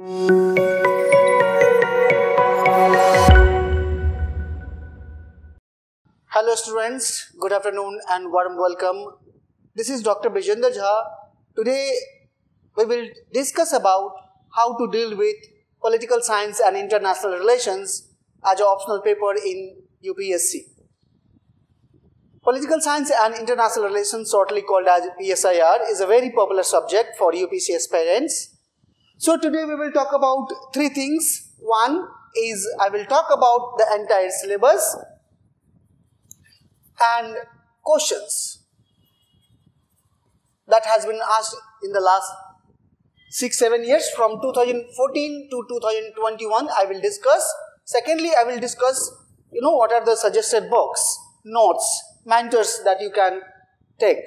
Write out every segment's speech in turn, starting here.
Hello students, good afternoon and warm welcome. This is Dr. Bijendra. Today we will discuss about how to deal with political science and international relations as an optional paper in UPSC. Political science and international relations, shortly called as PSIR, is a very popular subject for UPSC aspirants. So today we will talk about three things. One is I will talk about the entire syllabus and questions that has been asked in the last 6-7 years from 2014 to 2021 I will discuss. Secondly, I will discuss what are the suggested books, notes, mentors that you can take.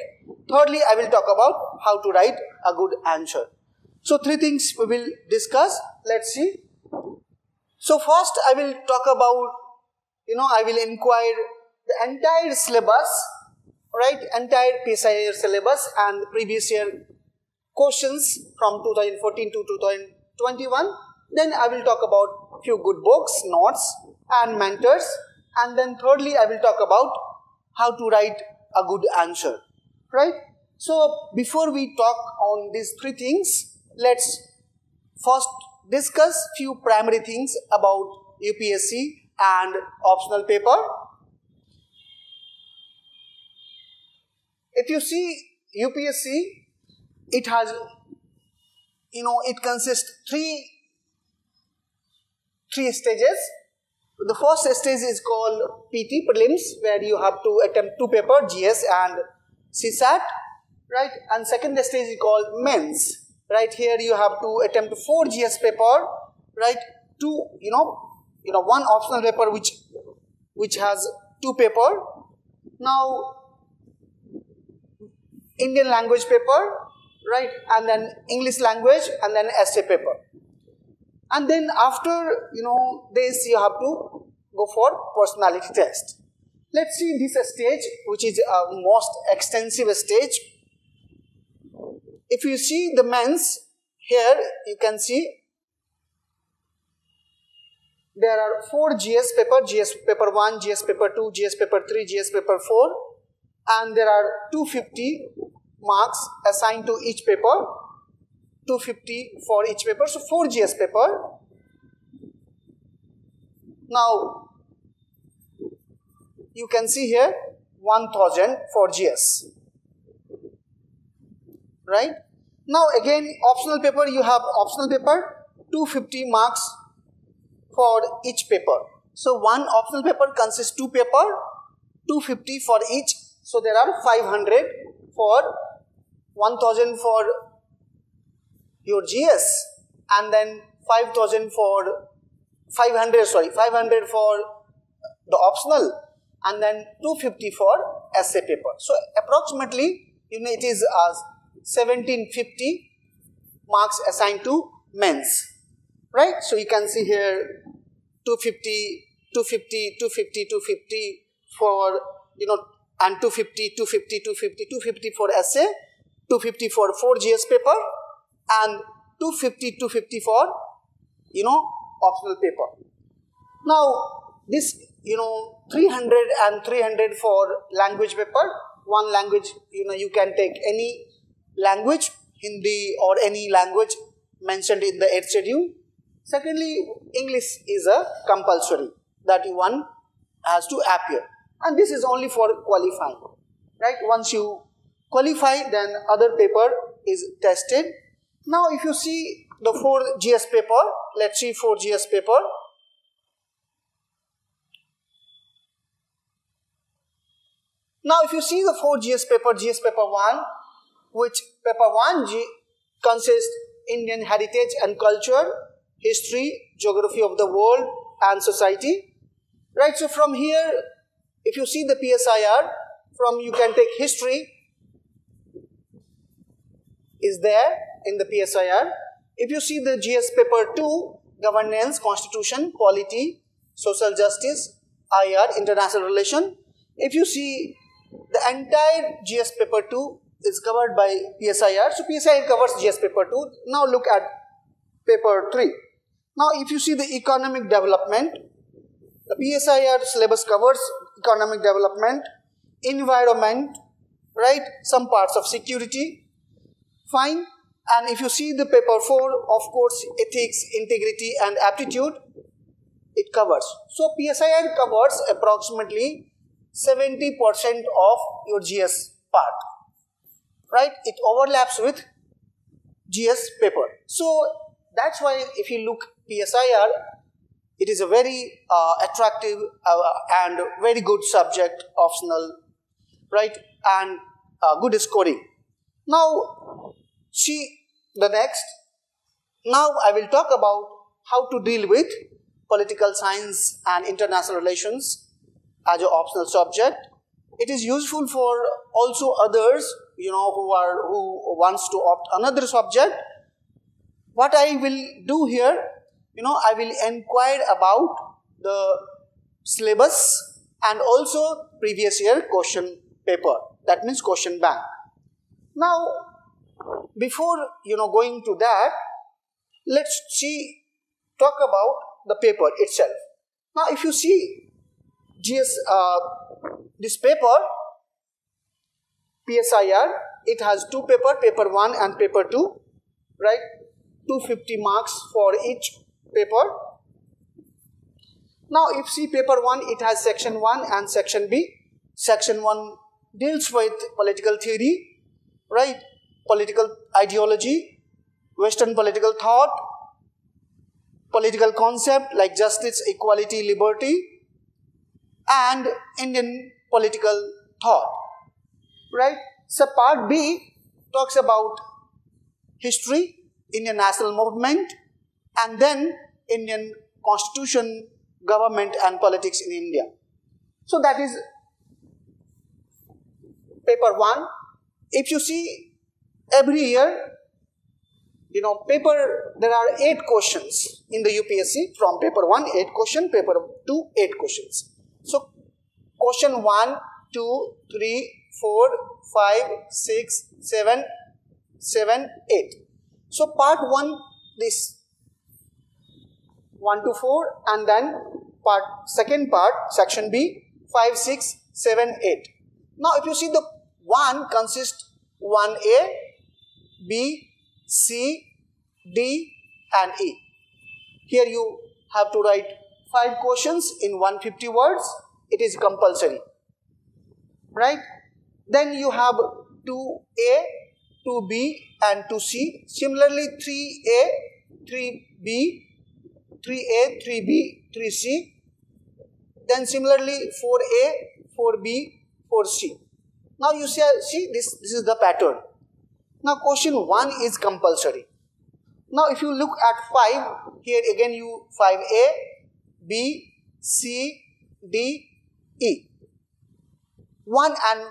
Thirdly, I will talk about how to write a good answer. So three things we will discuss. Let's see. So first I will talk about, I will inquire the entire syllabus, right? Entire PSIR syllabus and previous year questions from 2014 to 2021. Then I will talk about few good books, notes and mentors. And then thirdly, I will talk about how to write a good answer, right? So before we talk on these three things, let's first discuss few primary things about UPSC and optional paper. If you see UPSC, it has, it consists three stages. The first stage is called PT, prelims, where you have to attempt two papers, GS and CSAT, right? And second stage is called mains, right? Here you have to attempt 4 GS paper, right? Two, one optional paper which has 2 paper. Now, Indian language paper, right? And then English language and then essay paper. And then after, this you have to go for personality test. Let's see this stage, which is a most extensive stage. If you see the mains, here you can see there are 4 GS paper, GS paper 1, GS paper 2, GS paper 3, GS paper 4. And there are 250 marks assigned to each paper, 250 for each paper, so 4 GS paper. Now, you can see here 1000 for GS, right? Now again, optional paper, you have optional paper, 250 marks for each paper. So one optional paper consists 2 paper, 250 for each. So there are 500 for 1000 for your GS and then 500 for the optional and then 250 for essay paper. So approximately, it is 1750 marks assigned to mains, right? So you can see here 250, 250, 250, 250 for, and 250, 250, 250, 250 for essay, 250 for 4 GS paper, and 250, 250 for, optional paper. Now, this, 300 and 300 for language paper. One language, you can take any language, Hindi or any language mentioned in the 8th schedule. Secondly, English is a compulsory that one has to appear. And this is only for qualifying, right? Once you qualify, then other paper is tested. Now, if you see the 4 GS paper, let's see 4 GS paper. Now, if you see the 4 GS paper 1, which paper 1 consists Indian heritage and culture, history, geography of the world and society, right? So from here, if you see the PSIR, you can take history is there in the PSIR. If you see the GS paper 2, governance, constitution, polity, social justice, IR, international relation. If you see the entire GS paper 2 is covered by PSIR. So PSIR covers GS paper 2. Now look at paper 3. Now if you see the economic development, the PSIR syllabus covers economic development, environment, right, some parts of security, fine. And if you see the paper 4, of course, ethics, integrity and aptitude, it covers. So PSIR covers approximately 70% of your GS part, right? It overlaps with GS paper. So that's why if you look PSIR, it is a very attractive and very good subject, optional, right? And good scoring. Now, see the next. Now I will talk about how to deal with political science and international relations as an optional subject. It is useful for also others, you know, who wants to opt another subject. What I will do here, you know, I will inquire about the syllabus and also previous year question paper. That means question bank. Now, before, you know, going to that, let's talk about the paper itself. Now, if you see this paper, PSIR, it has two papers, paper 1 and paper 2, right? 250 marks for each paper. Now, if you see paper 1, it has section 1 and section B. Section 1 deals with political theory, right? Political ideology, Western political thought, political concept like justice, equality, liberty, and Indian political thought, right? So part B talks about history, Indian national movement, and then Indian constitution, government and politics in India. So that is paper 1. If you see every year, you know, there are 8 questions in the UPSC from paper 1, 8 questions, paper 2, 8 questions. So question 1, 2, 3, 4, 5, 6, 7, 8. So part 1, this 1 to 4, and then second part, section B, 5, 6, 7, 8. Now if you see the 1 consists 1A, B, C, D and E. Here you have to write 5 questions in 150 words. It is compulsory, right? Then you have 2A, 2B and 2C. Similarly 3A, 3B, 3A, 3B, 3C. Then similarly 4A, 4B, 4C. Now you see this is the pattern. Now question 1 is compulsory. Now if you look at 5, here again you 5A, B, C, D, E. 1 and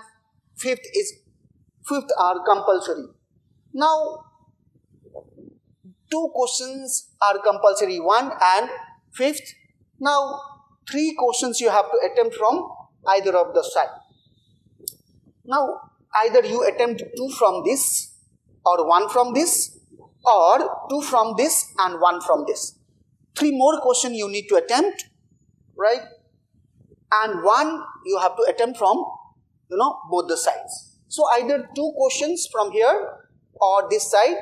5th are compulsory. Now 2 questions are compulsory, 1 and 5th. Now 3 questions you have to attempt from either of the side. Now either you attempt 2 from this or 1 from this, or 2 from this and 1 from this. 3 more questions you need to attempt, right? And 1 you have to attempt from, you know, both the sides. So either 2 questions from here or this side.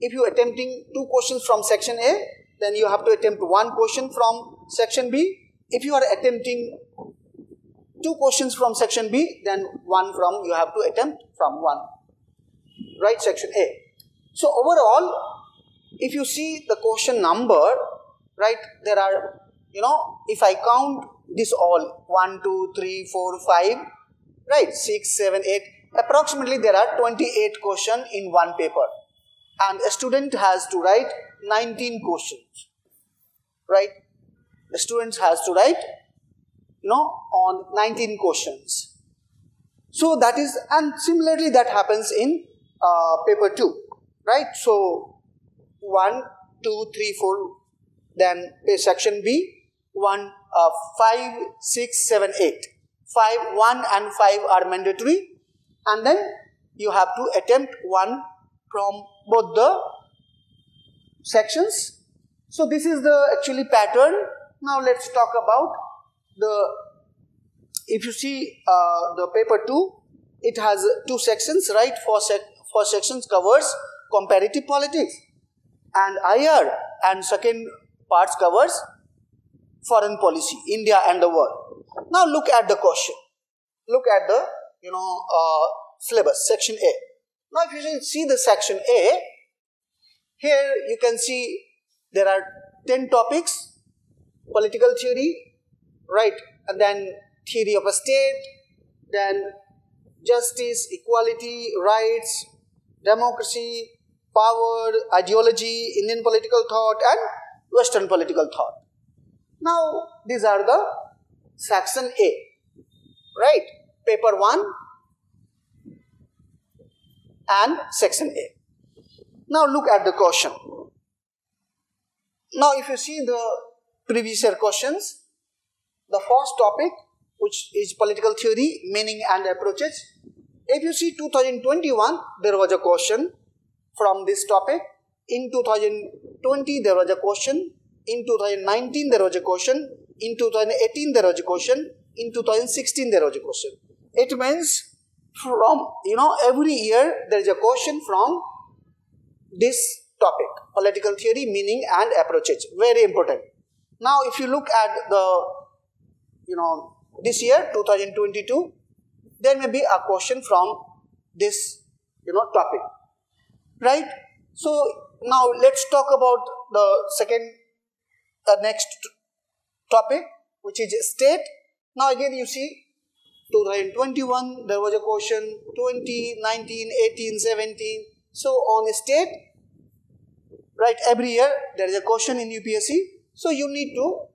If you are attempting 2 questions from section A, then you have to attempt 1 question from section B. If you are attempting 2 questions from section B, then you have to attempt from 1, right, section A. So overall, if you see the question number, right, there are, you know, if I count this all, 1, 2, 3, 4, 5, right, 6, 7, 8, approximately there are 28 questions in one paper. And a student has to write 19 questions, right? The student has to write, you know, on 19 questions. So that is, and similarly that happens in paper 2, right? So 1, 2, 3, 4, then section B, 5, 6, 7, 8. 5, 1 and 5 are mandatory, and then you have to attempt 1 from both the sections. So this is the actually pattern. Now let's talk about the, if you see the paper 2, it has 2 sections, right? First sections covers comparative politics and IR, and second parts covers foreign policy, India and the world. Now look at the question. Look at the syllabus, section A. Now if you see the section A, here you can see there are 10 topics: political theory, right? And then theory of a state, then justice, equality, rights, democracy, power, ideology, Indian political thought, and Western political thought. Now, these are the section A, right? Paper 1 and section A. Now, look at the question. Now, if you see the previous year questions, the first topic, which is political theory, meaning and approaches. If you see 2021, there was a question from this topic. In 2020, there was a question. In 2019, there was a question. In 2018, there was a question. In 2016, there was a question. It means from, every year, there is a question from this topic, political theory, meaning and approaches. Very important. Now, if you look at the, this year, 2022, there may be a question from this, topic, right? So, now let's talk about the next topic, which is state. Now, again, you see, 2021, there was a question, 20, 19, 18, 17. So, on state, right, every year, there is a question in UPSC. So, you need to,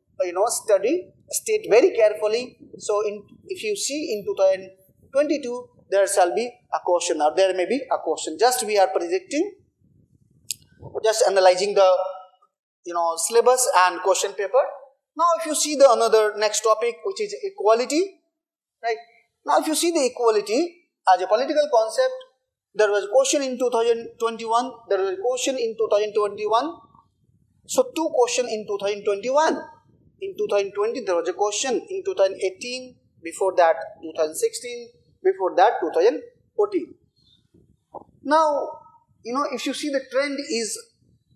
study state very carefully. So, if you see in 2022, there shall be a question, or there may be a question. Just we are predicting, just analyzing the, syllabus and question paper. Now, if you see the another next topic, which is equality, right? Now, if you see the equality as a political concept, there was a question in 2021, there was a question in 2021. So, 2 questions in 2021. In 2020, there was a question. In 2018, before that, 2016, before that, 2014. Now, if you see the trend is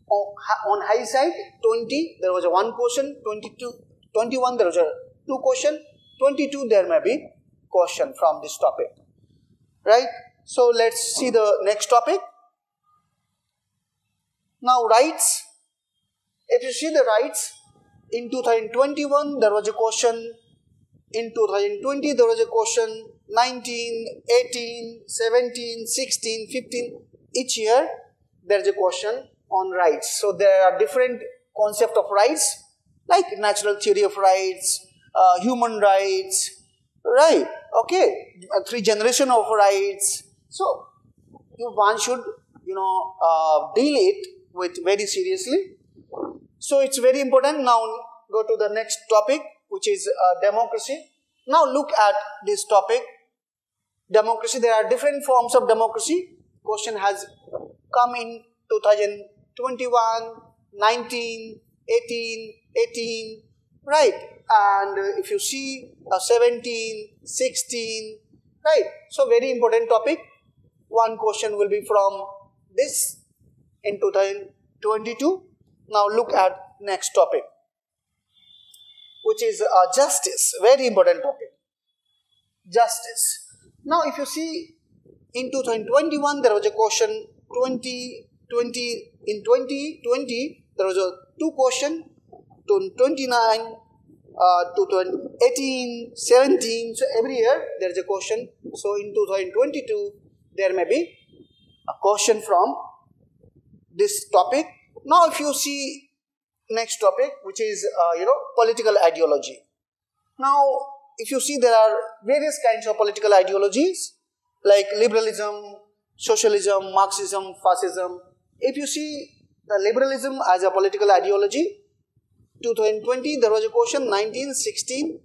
on high side, 20, there was a 1 question, 21, there was a 2 question, 22, there may be question from this topic, right? So, let's see the next topic. Now, rights. If you see the rights, in 2021, there was a question. In 2020, there was a question. 19, 18, 17, 16, 15. Each year, there is a question on rights. So, there are different concepts of rights, like natural theory of rights, human rights, right? Okay, 3 generations of rights. So, one should, deal it with very seriously. So, it's very important. Now, go to the next topic, which is democracy. Now, look at this topic. Democracy, there are different forms of democracy. Question has come in 2021, 19, 18, right? And if you see 17, 16, right? So, very important topic. One question will be from this in 2022. Now, look at next topic, which is justice. Very important topic. Justice. Now, if you see in 2021, there was a question, in 2020, there was a 2 question, 29, 2018, 17, so every year there is a question. So, in 2022, there may be a question from this topic. Now, if you see next topic, which is, political ideology. Now, if you see, there are various kinds of political ideologies, like liberalism, socialism, Marxism, fascism. If you see the liberalism as a political ideology, 2020, there was a question, 19, 16.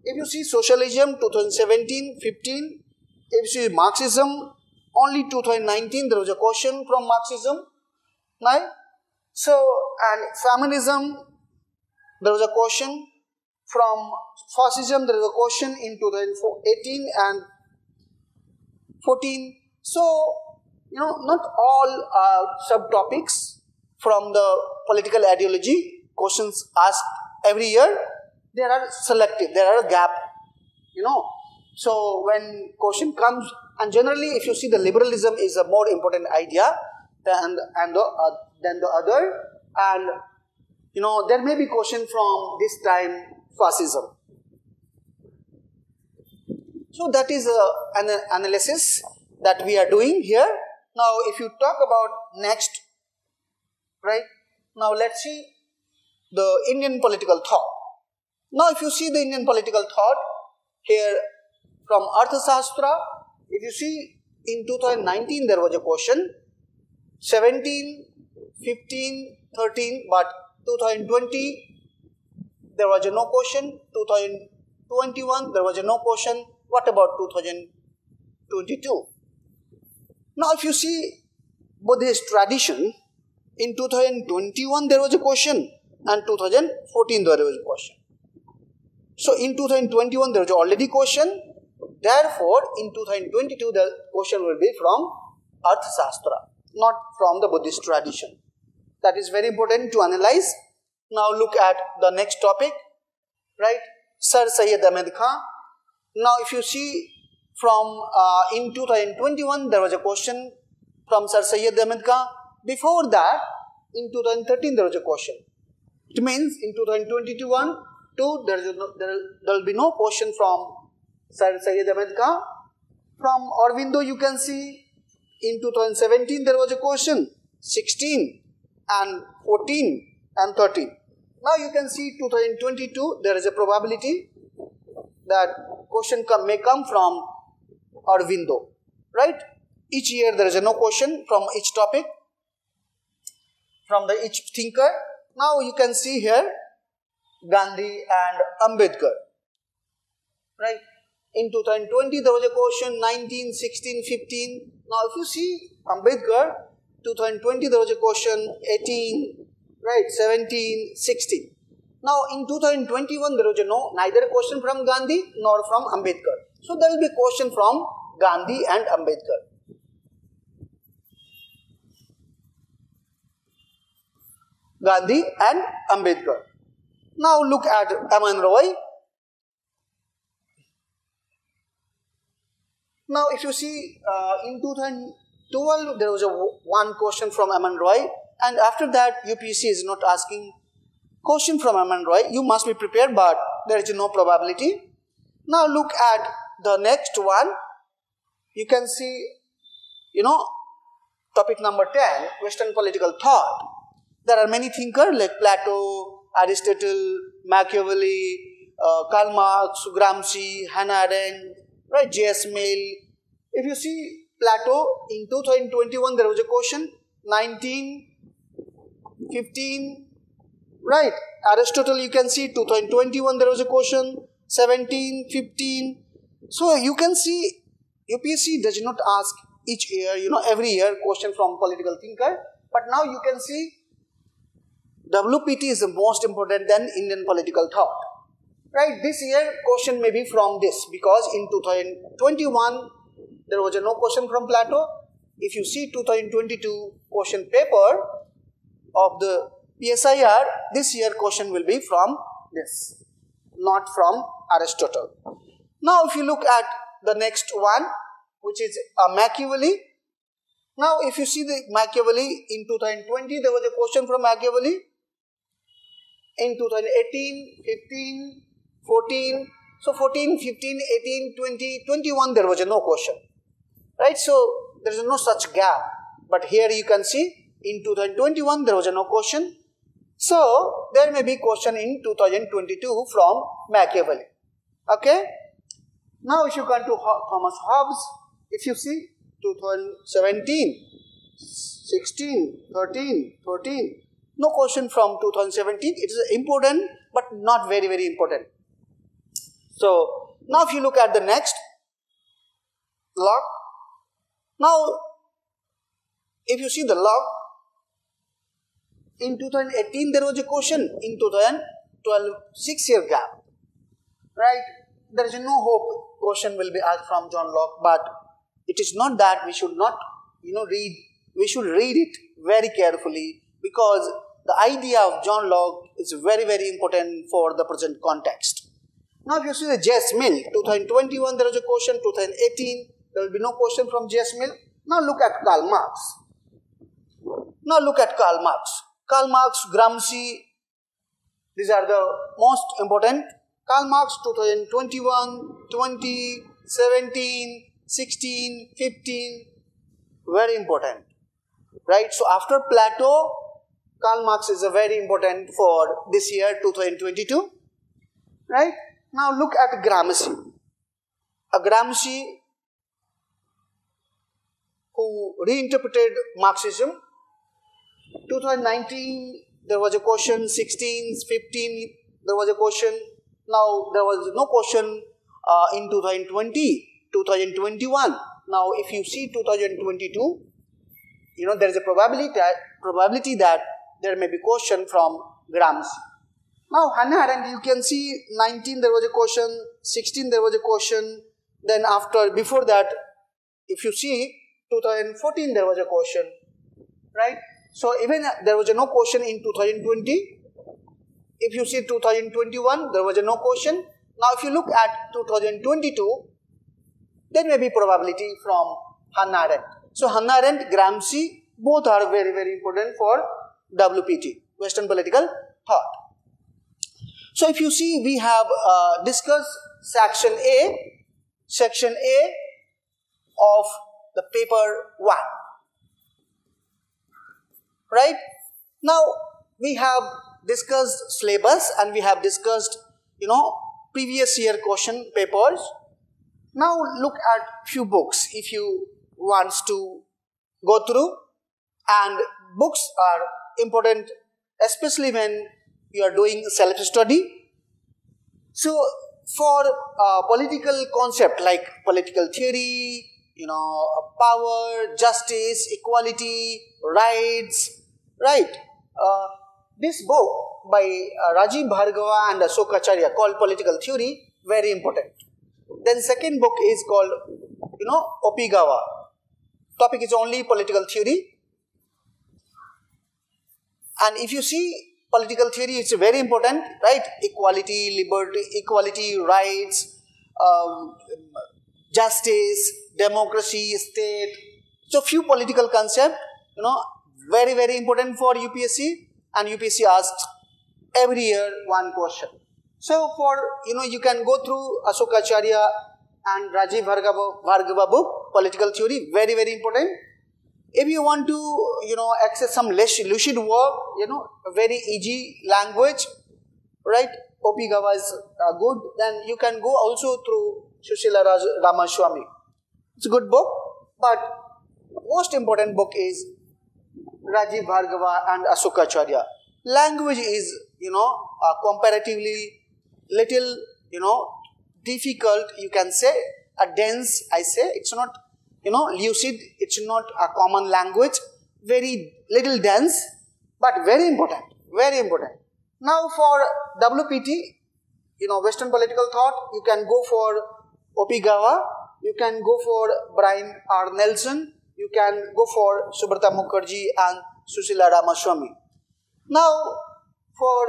If you see socialism, 2017, 15. If you see Marxism, only 2019, there was a question from Marxism. Now, So, and feminism, there was a question. From fascism, there is a question in 2018 and 14. So, not all subtopics from the political ideology, questions asked every year, there are selective, there are a gap, So, when question comes, and generally if you see the liberalism is a more important idea than the other, and there may be question from this time fascism. So that is an analysis that we are doing here. Now if you talk about next, right, now let's see the Indian political thought. Now if you see the Indian political thought here from Arthashastra, if you see in 2019 there was a question, 17, 15, 13, but 2020 there was no question, 2021 there was no question. What about 2022? Now if you see Buddhist tradition, in 2021 there was a question and 2014 there was a question. So in 2021 there was already question, therefore in 2022 the question will be from Arthashastra, not from the Buddhist tradition. That is very important to analyze. Now look at the next topic, right? Sir Syed Ahmed Khan. Now if you see from in 2021 there was a question from Sir Syed Ahmed Khan. Before that, in 2013 there was a question. It means in 2021 there will be no question from Sir Syed Ahmed Khan. From Aurobindo you can see in 2017 there was a question, 16 and 14 and 13. Now you can see 2022 there is a probability that question may come from Aurobindo, right? Each year there is no question from each topic, from each thinker. Now you can see here Gandhi and Ambedkar, right? In 2020 there was a question, 19, 16, 15. Now if you see Ambedkar, 2020 there was a question, 18, right, 17, 16. Now in 2021 there was neither a question from Gandhi nor from Ambedkar. So there will be a question from Gandhi and Ambedkar. Gandhi and Ambedkar. Now look at M.N. Roy. Now if you see in 2012 there was one question from M.N. Roy, and after that UPSC is not asking question from M.N. Roy. You must be prepared, but there is no probability. Now look at the next one. You can see, topic number 10, Western political thought. There are many thinkers like Plato, Aristotle, Machiavelli, Karl Marx, Gramsci, Hannah Arendt, right, J.S. Mill. If you see Plato, in 2021 there was a question, 19, 15, right. Aristotle you can see 2021 there was a question, 17, 15. So you can see UPSC does not ask each year, every year question from political thinker. But now you can see WPT is the most important than Indian political thought. Right, this year question may be from this, because in 2021 there was no question from Plato. If you see 2022 question paper of the PSIR, this year question will be from this, not from Aristotle. Now if you look at the next one, which is Machiavelli. Now if you see the Machiavelli, in 2020 there was a question from Machiavelli. In 2018, 15, 14, so 14, 15, 18, 20, 21 there was no question, right? So there is no such gap, but here you can see in 2021 there was no question. So there may be question in 2022 from Machiavelli. Okay. Now if you come to Thomas Hobbes, if you see 2017, 16, 13, 14, no question from 2017. It is important but not very, very important. So now if you look at the next, Locke. Now if you see the Locke, In 2018 there was a question, in 2012 6-year gap, right? There is no hope question will be asked from John Locke, but it is not that we should not, read. We should read it very carefully, because the idea of John Locke is very, very important for the present context. Now, if you see the J.S. Mill, 2021 there is a question, 2018 there will be no question from J.S. Mill. Now look at Karl Marx. Karl Marx, Gramsci, these are the most important. Karl Marx 2021, 20, 17, 16, 15, very important. Right? So after Plato, Karl Marx is a very important for this year 2022. Right? Now look at Gramsci. Gramsci who reinterpreted Marxism. 2019 there was a question, 16, 15 there was a question. Now there was no question in 2020, 2021. Now if you see 2022, there is a probability that there may be question from Gramsci. Now Hannah Arendt, you can see 19 there was a question, 16 there was a question, then before that, if you see 2014 there was a question, right? So even there was no question in 2020. If you see 2021, there was no question. Now if you look at 2022, there may be probability from Hannah Arendt. So Hannah Arendt, Gramsci, both are very, very important for WPT, Western Political Thought. So if you see, we have discussed section A of the paper 1. Right? Now we have discussed syllabus and we have discussed, previous year question papers. Now look at few books if you want to go through, and books are important especially when you are doing self-study. So for political concept like political theory, power, justice, equality, rights, right? This book by Rajiv Bhargava and Ashokacharya called Political Theory, very important. Then second book is called, Opigawa. Topic is only political theory. And if you see political theory, it's very important, right? Equality, liberty, equality, rights, justice, democracy, state. So few political concepts, very, very important for UPSC, and UPSC asks every year one question. So for, you can go through Ashokacharya and Rajiv Bhargava book, Political Theory, very, very important. If you want to, access some less lucid work, very easy language, right? Opigawa is good. Then you can go also through Sushila Ramaswamy. It's a good book, but most important book is Rajiv Bhargava and Ashokacharya. Language is, comparatively little, difficult, you can say, dense, I say. It's not, lucid, it's not a common language, very little dense, but very important, very important. Now for WPT, Western Political Thought, you can go for Opigawa, you can go for Brian R. Nelson, you can go for Subrata Mukherjee and Sushila Ramaswamy. Now, for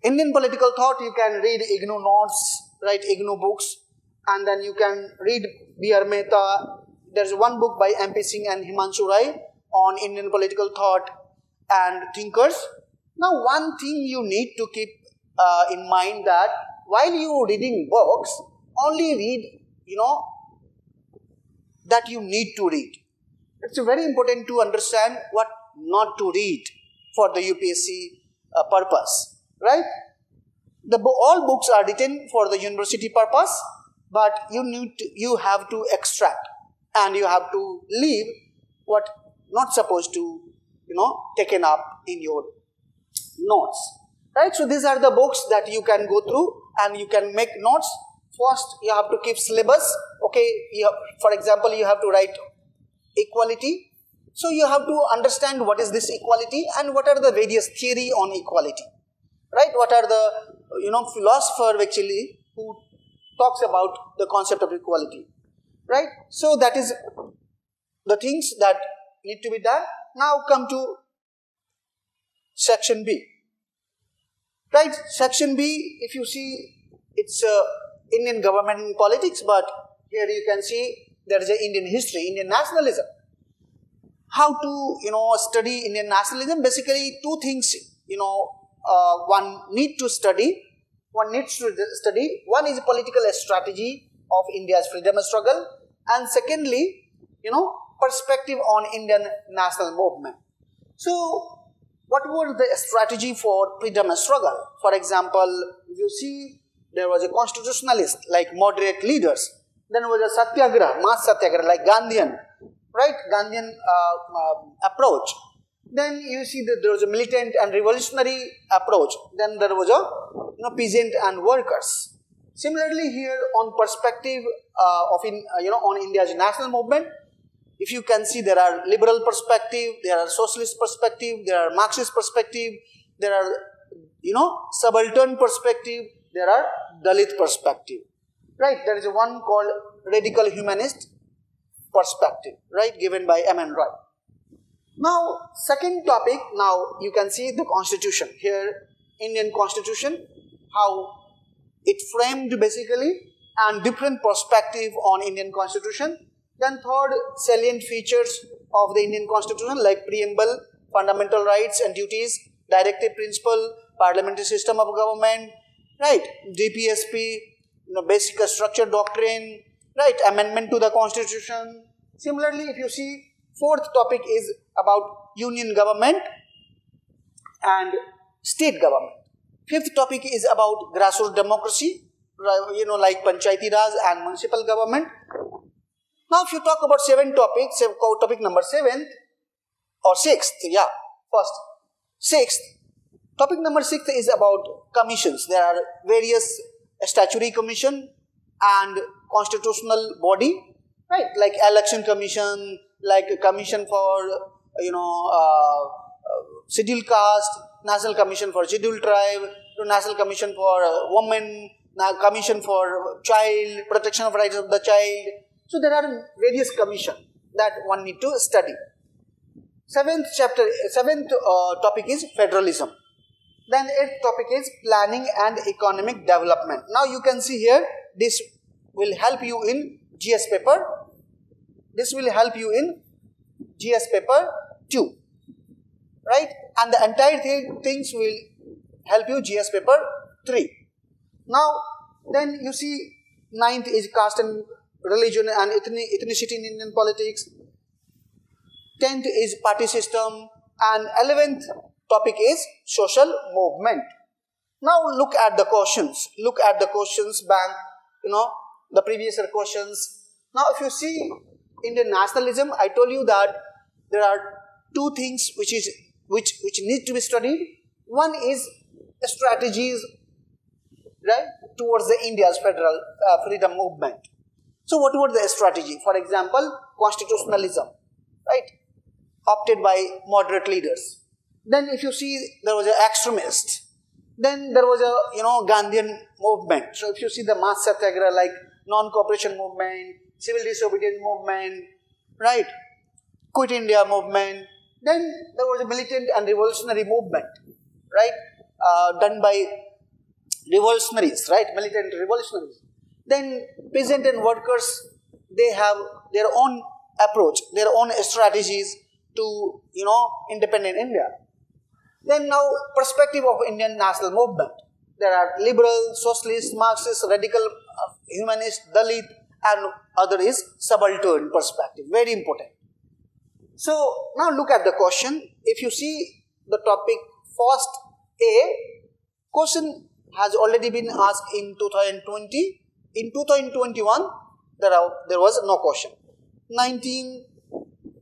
Indian political thought, you can read IGNOU notes, right? IGNOU books, and then you can read B.R. Mehta. There's one book by M.P. Singh and Himanshu Rai on Indian political thought and thinkers. Now, one thing you need to keep in mind that while you reading books, only read, that you need to read. It's very important to understand what not to read for the UPSC purpose, right? All books are written for the university purpose, but you have to extract and you have to leave what not supposed to, taken up in your notes, right? So these are the books that you can go through and you can make notes. First, you have to keep syllabus. Okay, for example, you have to write equality. So you have to understand what is this equality and what are the various theory on equality, right? What are the philosopher actually who talks about the concept of equality, right? So that is the things that need to be done. Now come to section B, right? Section B, if you see, it's Indian government and politics, but here you can see there is an Indian history, Indian nationalism. How to study Indian nationalism? Basically, two things one needs to study. One is political strategy of India's freedom struggle, and secondly, perspective on Indian national movement. So, what was the strategy for freedom struggle? For example, you see, there was a constitutionalist like moderate leaders. Then was a satyagraha, mass satyagraha like Gandhian, right? Gandhian approach. Then you see that there was a militant and revolutionary approach. Then there was a peasant and workers. Similarly, here on perspective on India's national movement, if you can see, there are liberal perspective, there are socialist perspective, there are Marxist perspective, there are subaltern perspective, there are Dalit perspective, right? There is one called radical humanist perspective, right, given by M.N. Roy. Now, second topic, now you can see the constitution. Here, Indian constitution, how it framed basically, and different perspective on Indian constitution. Then third, salient features of the Indian constitution like preamble, fundamental rights and duties, directive principle, parliamentary system of government, right, DPSP, basic structure doctrine, right, amendment to the constitution. Similarly, if you see, fourth topic is about union government and state government. Fifth topic is about grassroots democracy, like Panchayati Raj and municipal government. Now, if you talk about seven topics, topic number 7th or 6th, sixth. Topic number 6 is about commissions. There are various statutory commission and constitutional body, right? Like election commission, like commission for scheduled caste, national commission for scheduled tribe, national commission for women, commission for child, protection of rights of the child. So there are various commissions that one need to study. Seventh topic is federalism. Then 8th topic is planning and economic development. Now you can see here, this will help you in GS paper. This will help you in GS paper 2, right? And the entire things will help you GS paper 3. Now, then you see 9th is caste and religion and ethnicity in Indian politics. 10th is party system, and 11th topic is social movement. Now look at the questions. Look at the questions bank, the previous year questions. Now if you see Indian nationalism, I told you that there are two things which need to be studied. One is strategies, right, towards the India's federal freedom movement. So what was the strategy? For example, constitutionalism, right, opted by moderate leaders. Then if you see, there was an extremist. Then there was a Gandhian movement. So if you see the mass satyagraha like non-cooperation movement, civil disobedience movement, right, quit India movement. Then there was a militant and revolutionary movement, right, done by revolutionaries, right, militant revolutionaries. Then peasant and workers, they have their own approach, their own strategies to, independent India. Then now, perspective of Indian national movement. There are liberal, socialist, Marxist, radical, humanist, Dalit, and other is subaltern perspective. Very important. So, now look at the question. If you see the topic first A, question has already been asked in 2020. In 2021, there was no question. 19,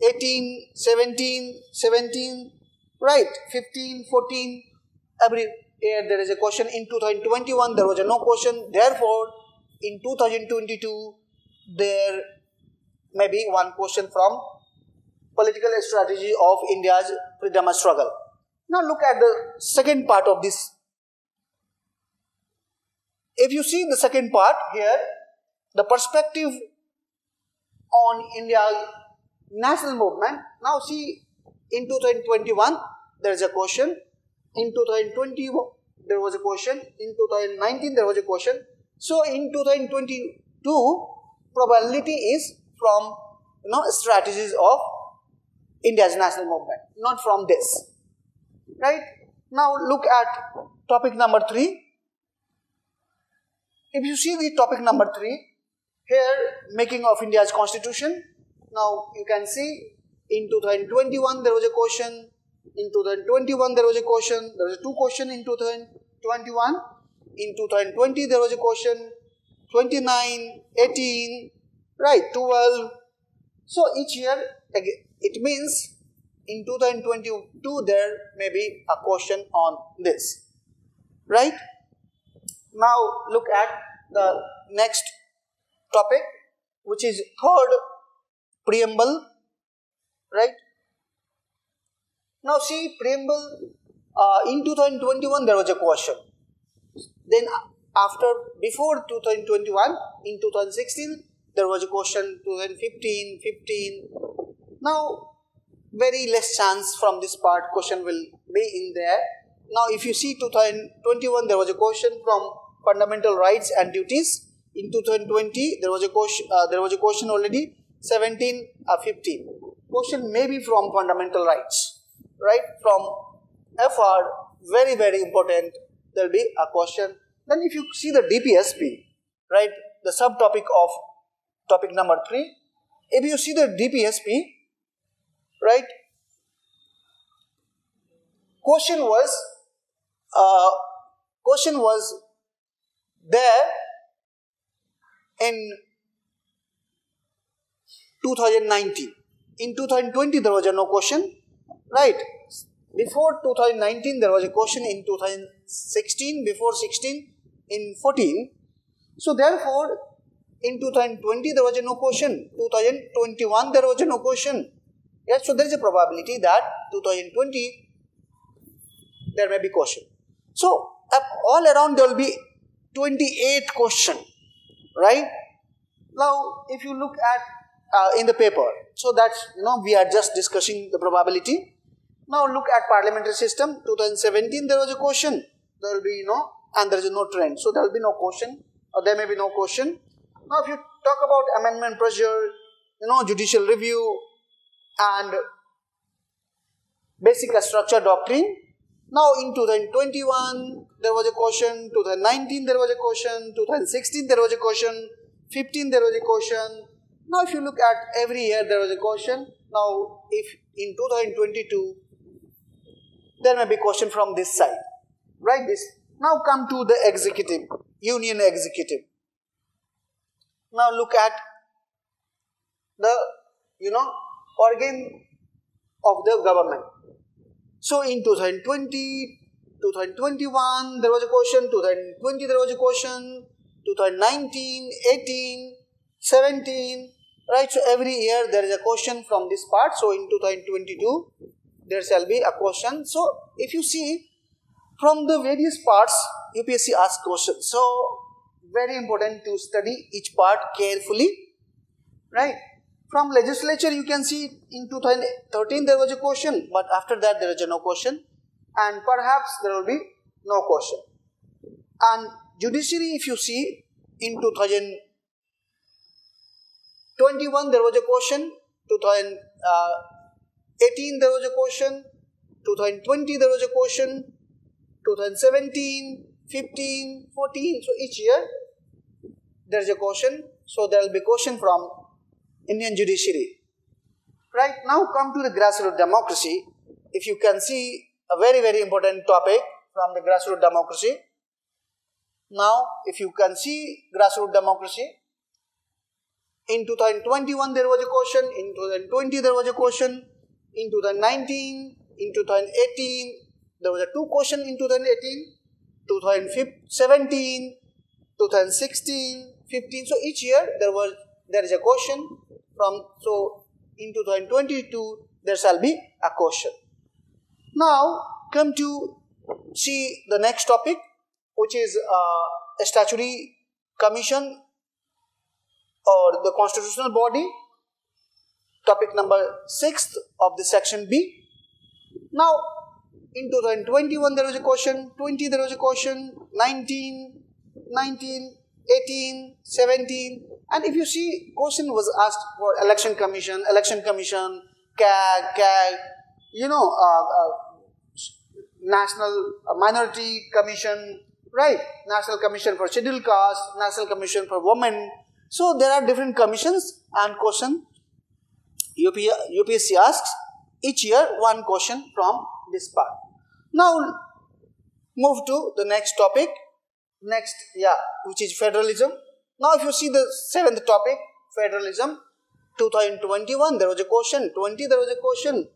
18, 17, right, 15, 14, every year there is a question. In 2021, there was no question. Therefore, in 2022, there may be one question from political strategy of India's freedom struggle. Now look at the second part of this. If you see the second part here, the perspective on India's national movement. Now see, in 2021 there is a question, in 2020 there was a question, in 2019 there was a question. So in 2022 probability is from strategies of India's national movement, not from this. Right? Now look at topic number 3. If you see the topic number 3, here making of India's constitution. Now you can see in 2021 there was a question, in 2021 there was a question, there was 2 questions in 2021, in 2020 there was a question, 29, 18, right, 12. So each year, it means in 2022 there may be a question on this, right? Now look at the next topic, which is third, preamble, right? Now see, preamble, in 2021 there was a question. Then before 2021, in 2016 there was a question, 2015, 15. Now very less chance from this part question will be in there. Now if you see 2021 there was a question from fundamental rights and duties. In 2020 there was a question already, 17, 15. Question may be from fundamental rights, right? From FR, very very important, there will be a question. Then if you see the DPSP, right, the subtopic of topic number 3, if you see the DPSP, right, question was there in 2019. In 2020 there was no question, right? Before 2019 there was a question, in 2016, before 16, in 14. So therefore in 2020 there was no question, 2021 there was no question. Yes, so there is a probability that 2020 there may be question. So all around there will be 28 question, right? Now if you look at in the paper, so that's we are just discussing the probability. Now look at parliamentary system. 2017 there was a question, there will be and there is no trend, so there will be no question, or there may be no question. Now if you talk about amendment pressure, judicial review and basic structure doctrine. Now in 2021 there was a question, 2019 there was a question, 2016 there was a question, 15 there was a question. Now if you look at every year there was a question. Now if in 2022 there may be question from this side, right? This. Now come to the executive, union executive. Now look at the organ of the government. So in 2020, 2021 there was a question, 2020 there was a question, 2019, 18, 17, right? So every year there is a question from this part. So in 2022 there shall be a question. So if you see from the various parts, UPSC asks questions. So very important to study each part carefully, right? From legislature you can see in 2013 there was a question, but after that there is no question, and perhaps there will be no question. And judiciary, if you see in 2021 there was a question, 2018 there was a question, 2020 there was a question, 2017, 15, 14, so each year there is a question. So there will be question from Indian judiciary. Right, now come to the grassroots democracy. If you can see a very very important topic from the grassroots democracy. Now if you can see grassroots democracy, in 2021 there was a question, in 2020 there was a question, in 2019, in 2018 there was a 2 question, in 2018, 2017, 2016, 15. So each year there is a question from. So in 2022 there shall be a question. Now come to see the next topic, which is a statutory commission or the constitutional body. Topic number 6 of the section B. Now in 2021 there was a question, 20 there was a question, 19, 18, 17, and if you see, question was asked for election commission, CAG, National Minority Commission, right? National Commission for Scheduled Caste, National Commission for Women. So there are different commissions and question UPSC asks each year one question from this part. Now move to the next topic. Which is federalism. Now if you see the 7th topic, federalism, 2021 there was a question, 20 there was a question,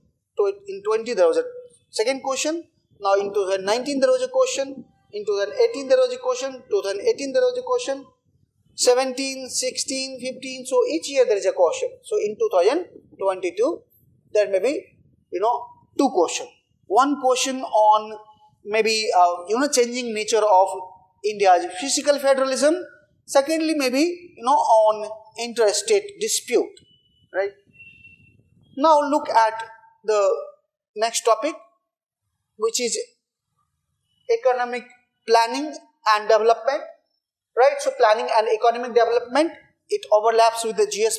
in 20 there was a second question, now in 2019 there was a question, in 2018 there was a question, 2018 there was a question, 17, 16, 15, so each year there is a question. So in 2022 there may be, 2 questions. One question on maybe, changing nature of India's physical federalism. Secondly, maybe, on interstate dispute, right? Now look at the next topic, which is economic planning and development, right? So planning and economic development, it overlaps with the GS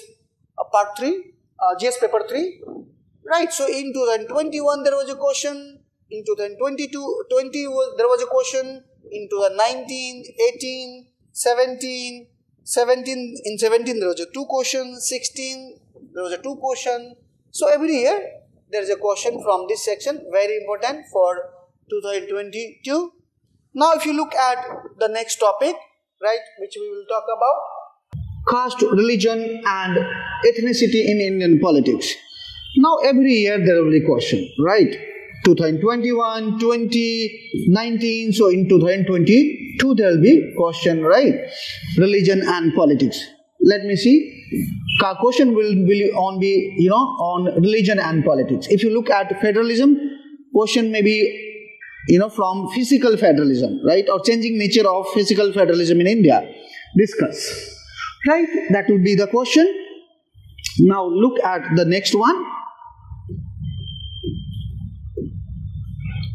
part 3, GS paper 3, right? So in 2021 there was a question, in 2022, there was a question, in 2019, 18, 17, in 17 there was a 2 questions, 16 there was a 2 question. So every year there is a question from this section, very important for 2022. Now if you look at the next topic, right, which we will talk about, caste, religion and ethnicity in Indian politics. Now every year there will be a question, right? 2021, 20, 19, so in 2022 there will be question, right? Religion and politics. Let me see. Question will be on religion and politics. If you look at federalism, question may be, from physical federalism, right? Or changing nature of physical federalism in India. Discuss, right? That would be the question. Now look at the next one.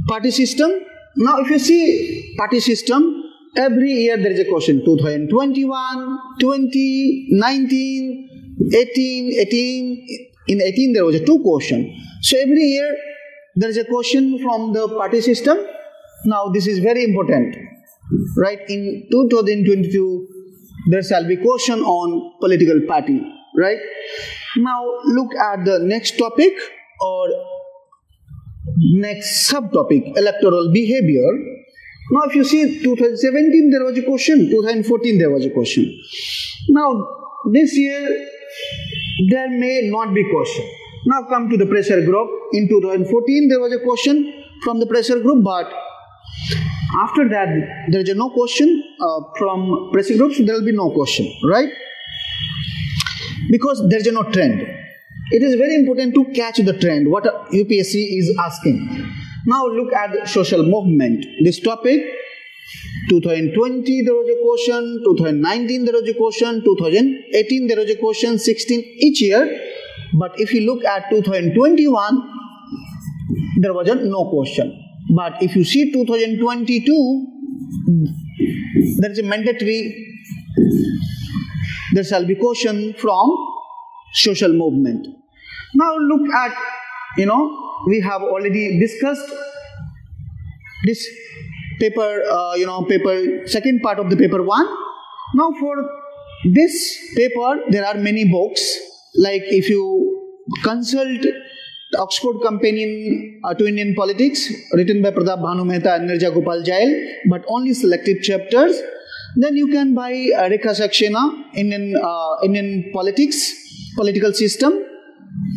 Party system. Now if you see party system, every year there is a question. 2021, 20, 19, 18, in 18 there was a 2 question. So every year there is a question from the party system. Now this is very important, right? In 2022 there shall be question on political party, right? Now look at the next topic or next subtopic, electoral behavior. Now if you see 2017 there was a question, 2014 there was a question. Now this year there may not be question. Now come to the pressure group. In 2014 there was a question from the pressure group, but after that there is no question from pressure group, so there will be no question, right? Because there is no trend. It is very important to catch the trend, what UPSC is asking. Now look at the social movement. This topic, 2020 there was a question, 2019 there was a question, 2018 there was a question, 16 each year. But if you look at 2021, there was no question. But if you see 2022, there is a mandatory, there shall be question from social movement. Now look at, we have already discussed this paper, second part of the paper 1. Now for this paper, there are many books. Like if you consult Oxford Companion to Indian Politics, written by Pratap Bhanu Mehta and Nirja Gopal Jail, but only selected chapters. Then you can buy Rekha Saxena, Indian Politics, Political System,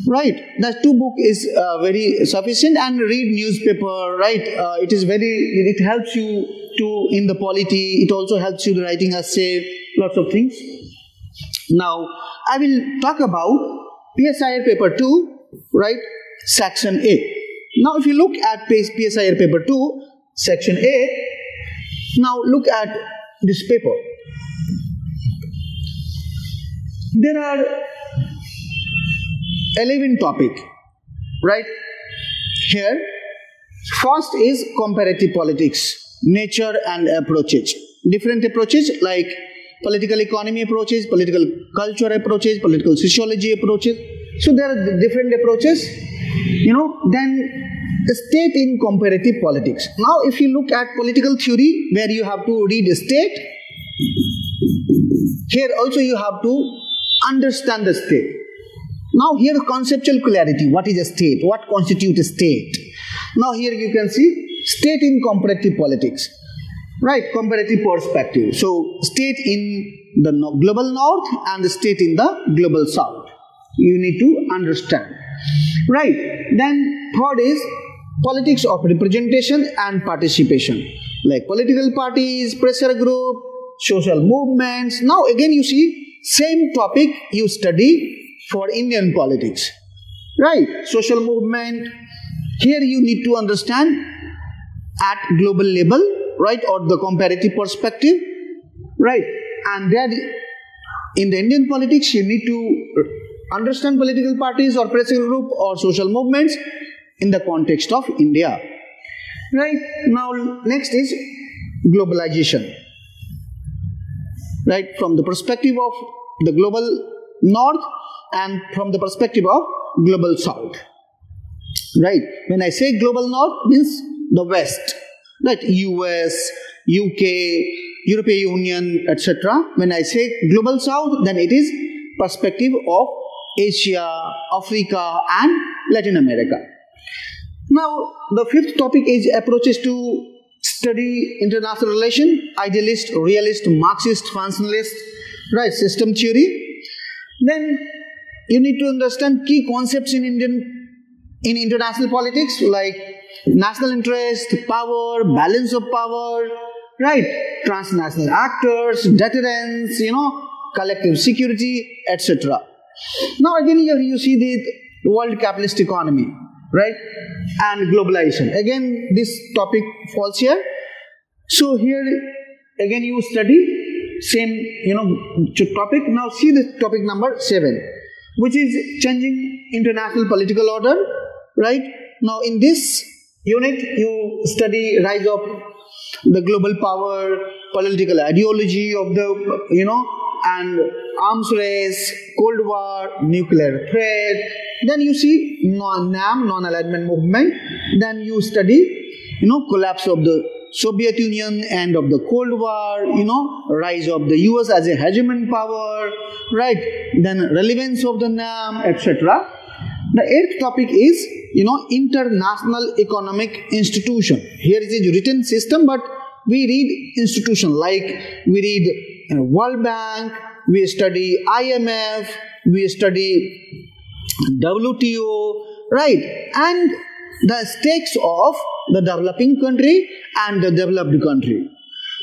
right? That 2 book is very sufficient, and read newspaper, right? It helps you to in the polity. It also helps you writing essay, lots of things. Now I will talk about PSIR paper 2, right? section A. Now if you look at PSIR paper 2, section A, now look at this paper. There are 11 topics, right? Here, first is comparative politics, nature and approaches. Different approaches like political economy approaches, political culture approaches, political sociology approaches. So there are different approaches, then state in comparative politics. Now if you look at political theory, where you have to read state, here also you have to understand the state. Now here conceptual clarity, what is a state, what constitutes a state. Now here you can see state in comparative politics, right, comparative perspective. So state in the global north and the state in the global south. You need to understand, right. Then third is politics of representation and participation, like political parties, pressure group, social movements. Now again you see same topic you study for Indian politics, right. Social movement, here you need to understand at global level, right, or the comparative perspective, right. And that in the Indian politics you need to understand political parties or pressure group or social movements in the context of India, right. Now next is globalization, right, from the perspective of the global north and from the perspective of global south, right. When I say global north, means the west, right, US, UK, European Union, etc. When I say global south, then it is perspective of Asia, Africa and Latin America. Now the fifth topic is approaches to study international relation, idealist, realist, Marxist, functionalist, right, system theory. Then you need to understand key concepts in international politics, like national interest, power, balance of power, right, transnational actors, deterrence, collective security, etc. Now again here you see the world capitalist economy, right, and globalization. Again this topic falls here. So here again you study same topic. Now see the topic number 7, which is changing international political order, right. Now in this unit you study rise of the global power, political ideology of the and arms race, Cold War, nuclear threat. Then you see NAM, non-alignment movement. Then you study collapse of the Soviet Union, end of the Cold War, rise of the US as a hegemon power, right. Then relevance of the NAM, etc. The 8th topic is international economic institution. Here is a written system, but we read institution, like we read World Bank, we study IMF, we study WTO, right, and the stakes of the developing country and the developed country,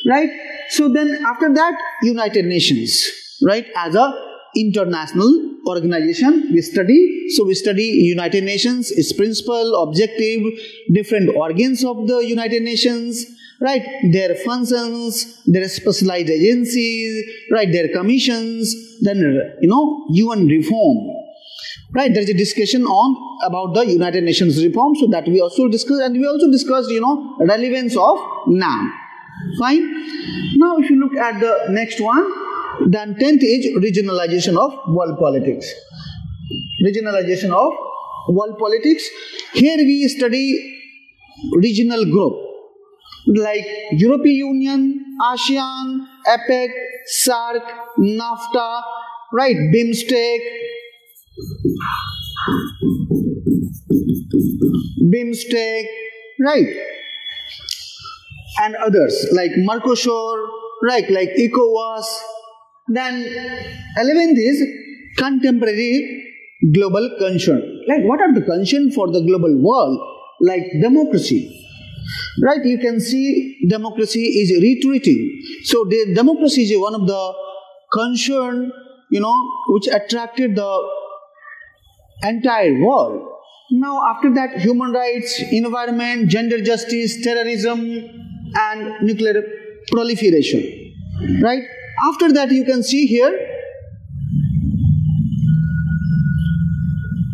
right. So then after that United Nations, right, as a international organization we study. So we study United Nations, its principle, objective, different organs of the United Nations, right, their functions, their specialized agencies, right, their commissions, then UN reform, right. There is a discussion on about the United Nations reform, so that we also discussed, and we also discussed relevance of NAM. Fine. Now if you look at the next one, then 10th is regionalization of world politics. Regionalization of world politics. Here we study regional group like European Union, ASEAN, APEC, SAARC, NAFTA, right, BIMSTEC, right, and others like Mercosur, right, like ECOWAS. Then 11th is contemporary global concern. Like what are the concern for the global world? Like democracy, right? You can see democracy is retreating. So the democracy is one of the concern, which attracted the entire world. Now after that, human rights, environment, gender justice, terrorism, and nuclear proliferation. Right? After that, you can see here,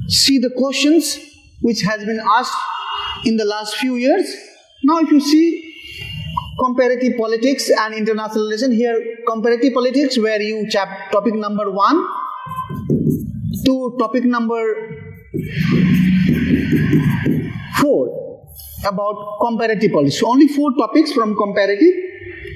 see the questions which has been asked in the last few years. Now if you see comparative politics and international relations, here comparative politics where you topic number 1 to topic number 4 about comparative politics. So only 4 topics from comparative.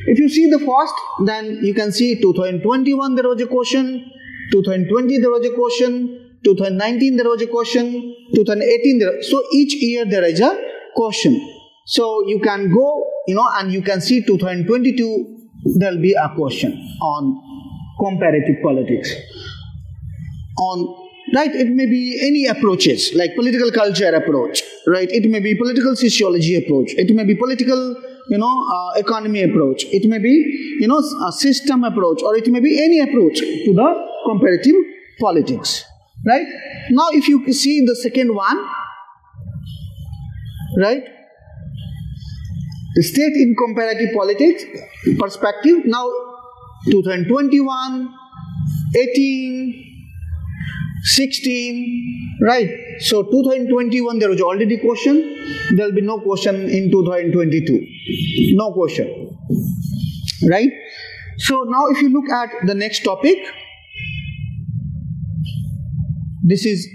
If you see the first, then you can see 2021 there was a question, 2020 there was a question, 2019 there was a question, 2018 there. So each year there is a question. So you can go, and you can see 2022 there will be a question on comparative politics. Right, it may be any approaches like political culture approach, right? It may be political sociology approach. It may be political, economy approach. It may be, a system approach, or it may be any approach to the comparative politics, right? Now, if you see the second one, right? The state in comparative politics perspective. Now, 2021, 18. 16, right? So 2021 there was already question. There will be no question in 2022. No question, right? So now if you look at the next topic, this is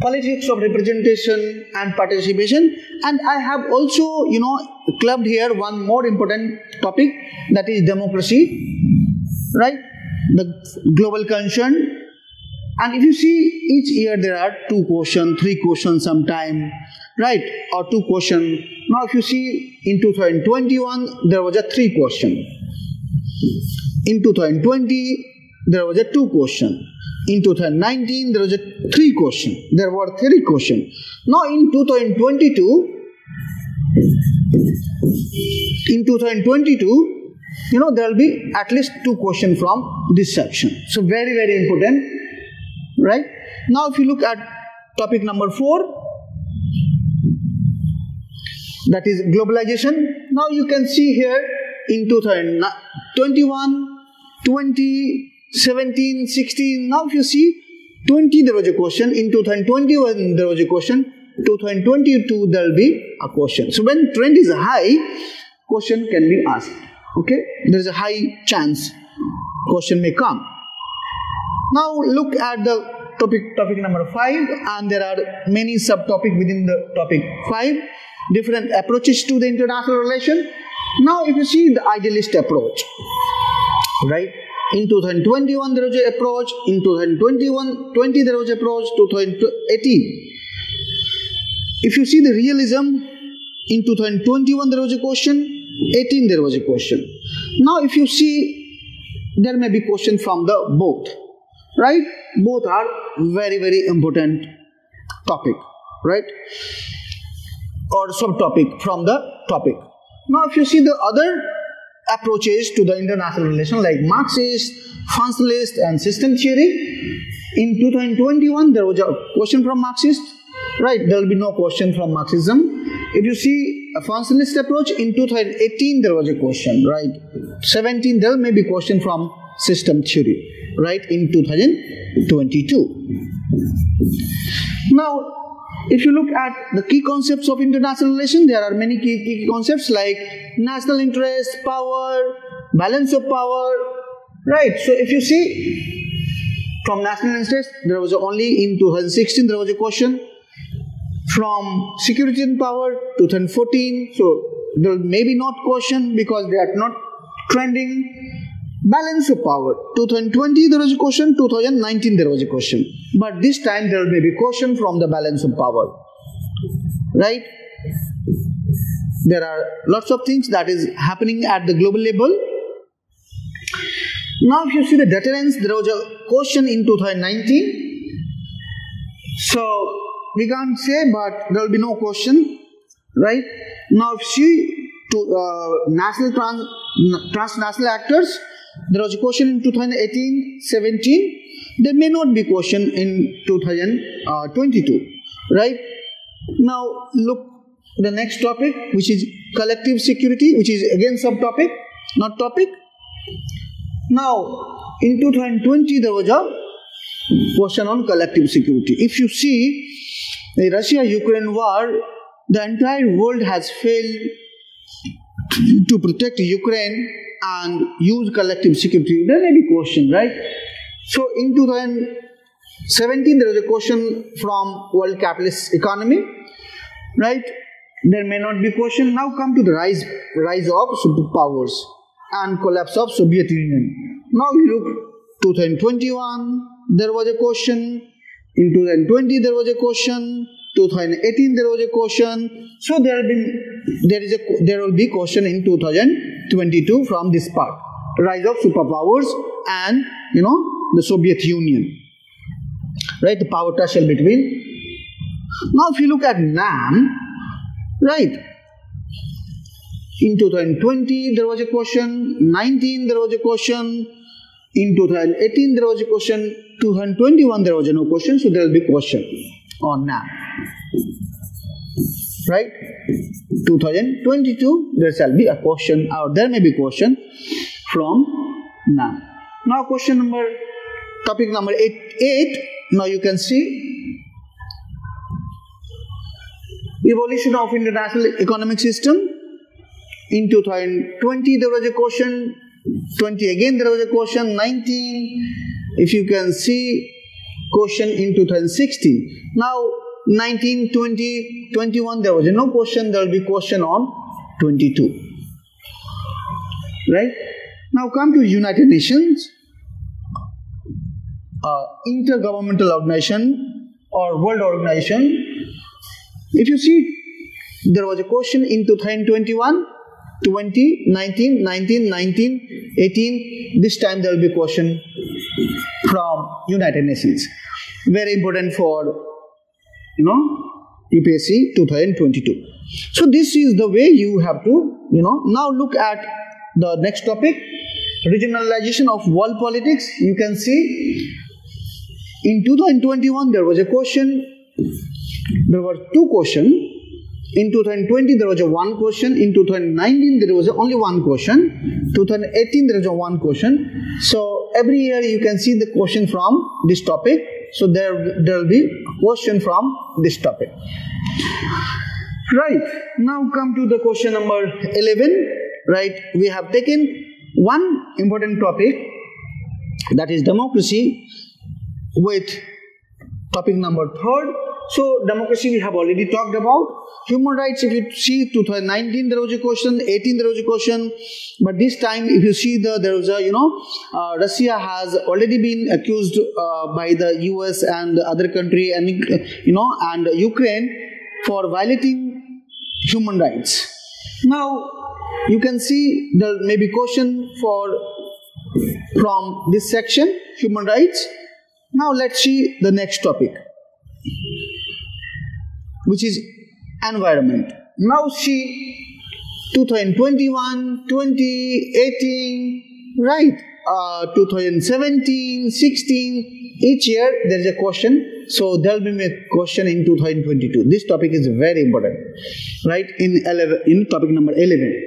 politics of representation and participation, and I have also clubbed here one more important topic, that is democracy, right? The global concern. And if you see, each year there are 2 questions, 3 questions sometime, right? Or 2 questions. Now if you see, in 2021, there was a 3 question. In 2020, there was a 2 question. In 2019, there was a 3 question. There were 3 questions. Now in 2022, there will be at least 2 questions from this section. So very, very important. Right? Now if you look at topic number 4, that is globalization. Now you can see here in 2021, 20, 17, 16. Now if you see 20 there was a question, in 2021 there was a question, 2022 there will be a question. So when trend is high, question can be asked. Okay? There is a high chance question may come. Now look at the topic number 5, and there are many subtopics within the topic 5, different approaches to the international relation. Now if you see the idealist approach, right? In 2021 there was an approach, in 2020 there was an approach, 2018. If you see the realism, in 2021 there was a question, 18 there was a question. Now if you see, there may be question from the both. Right? Both are very, very important topic, right? Or subtopic from the topic. Now, if you see the other approaches to the international relation like Marxist, functionalist, and system theory, in 2021 there was a question from Marxist, right? There will be no question from Marxism. If you see a functionalist approach, in 2018 there was a question, right? 17 there may be question from system theory. Right, in 2022. Now, if you look at the key concepts of international relations, there are many key concepts like national interest, power, balance of power, right? So if you see from national interest, there was only in 2016 there was a question. From security and power, 2014, so there may be not question because they are not trending. Balance of power, 2020 there was a question, 2019 there was a question. But this time there may be question from the balance of power. Right? There are lots of things that is happening at the global level. Now if you see the deterrence, there was a question in 2019. So we can't say, but there will be no question. Right? Now if you see to transnational actors, there was a question in 2018, 17. There may not be question in 2022. right? Now look the next topic, which is collective security, which is again subtopic, not topic. Now in 2020 there was a question on collective security. If you see the Russia-Ukraine war, the entire world has failed to protect Ukraine and use collective security. There may be question, right? So in 2017 there was a question from world capitalist economy, right? There may not be question. Now come to the rise of superpowers and collapse of Soviet Union. Now you look 2021 there was a question, in 2020 there was a question, 2018 there was a question. So there will be question in 2022 from this part, rise of superpowers and the Soviet Union, right? The power tussle between. Now if you look at NAM, right? In 2020 there was a question, 19 there was a question, in 2018 there was a question, 2021 there was no question, so there will be question on NAM, right? 2022 there shall be a question, or there may be question from NAM. Now topic number 8. Now you can see evolution of international economic system. In 2020 there was a question, 20 again there was a question, 19 if you can see question in 2016. Now 19, 20, 21 there was no question, there will be question on 22, right? Now come to United Nations, intergovernmental organization or world organization. If you see there was a question in 2021, 20, 19, 19, 19, 18, this time there will be question from United Nations. Very important for UPSC 2022. So this is the way you have to, now look at the next topic, regionalization of world politics. You can see in 2021 there was a question, there were two questions. In 2020 there was a one question, in 2019 there was only one question, 2018 there was a one question. So every year you can see the question from this topic. So there will be question from this topic. Right, now come to the question number 11. Right, we have taken one important topic, that is democracy, with topic number 3rd. So democracy we have already talked about. Human rights, if you see 2019 there was a question, 18 there was a question, but this time if you see there was a Russia has already been accused by the US and other country and and Ukraine for violating human rights. Now you can see there may be question from this section, human rights. Now let's see the next topic, which is environment. Now see 2021, 2018, right? 2017, 16, each year there is a question. So there will be a question in 2022. This topic is very important, right? In topic number 11.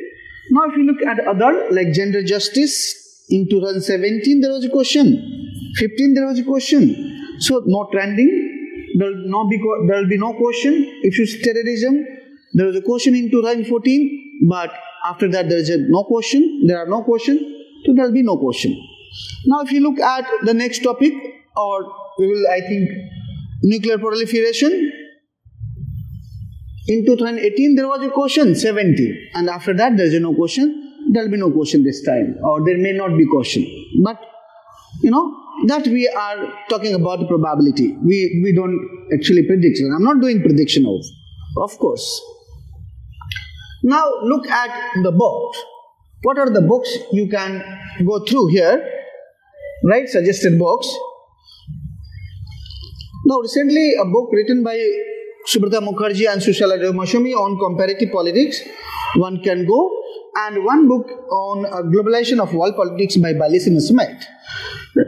Now if you look at other, like gender justice, in 2017 there was a question, 15 there was a question. So no trending. There will be no question. If you see terrorism, there was a question in 2014, but after that there is no question. There are no question, so there will be no question. Now if you look at the next topic, or we will, I think, nuclear proliferation. In 2018 there was a question, 70, and after that there is no question. There will be no question this time, or there may not be question. But that we are talking about the probability. We don't actually predict. I'm not doing prediction of course. Now look at the books. What are the books you can go through here? Right, suggested books. Now recently a book written by Subrata Mukherjee and Sushila Devmaswamy on comparative politics, one can go, and one book on globalization of world politics by Balisim Smith.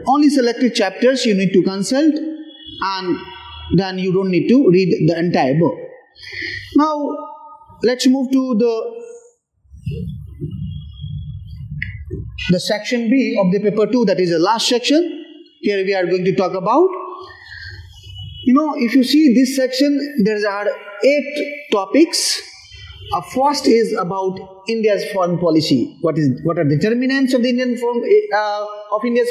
Only selected chapters you need to consult, and then you don't need to read the entire book. Now, let's move to the section B of the paper 2, that is the last section. Here we are going to talk about, if you see this section, there are 8 topics. First is about India's foreign policy. What are determinants of the India's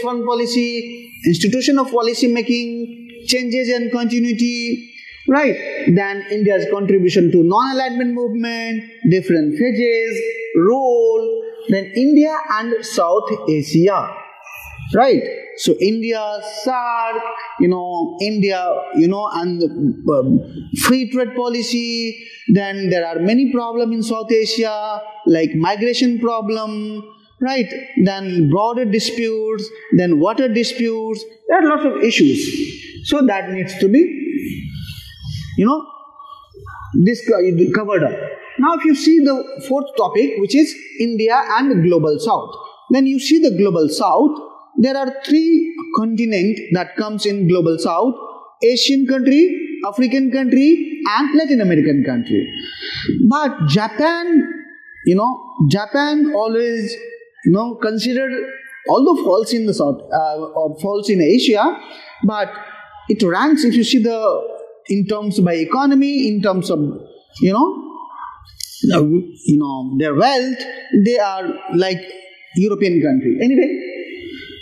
foreign policy, institution of policy making, changes and continuity, right? Then India's contribution to non-alignment movement, different phases, role, then India and South Asia, right? So India, SAARC, India, and free trade policy. Then there are many problems in South Asia, like migration problem, right? Then border disputes, then water disputes. There are lots of issues. So that needs to be, this covered up. Now if you see the 4th topic, which is India and Global South, then you see the Global South. There are 3 continents that comes in Global South: Asian country, African country, and Latin American country. But Japan always, considered, although falls in the South, or falls in Asia, but it ranks, if you see in terms by economy, in terms of, their wealth, they are like European country. Anyway,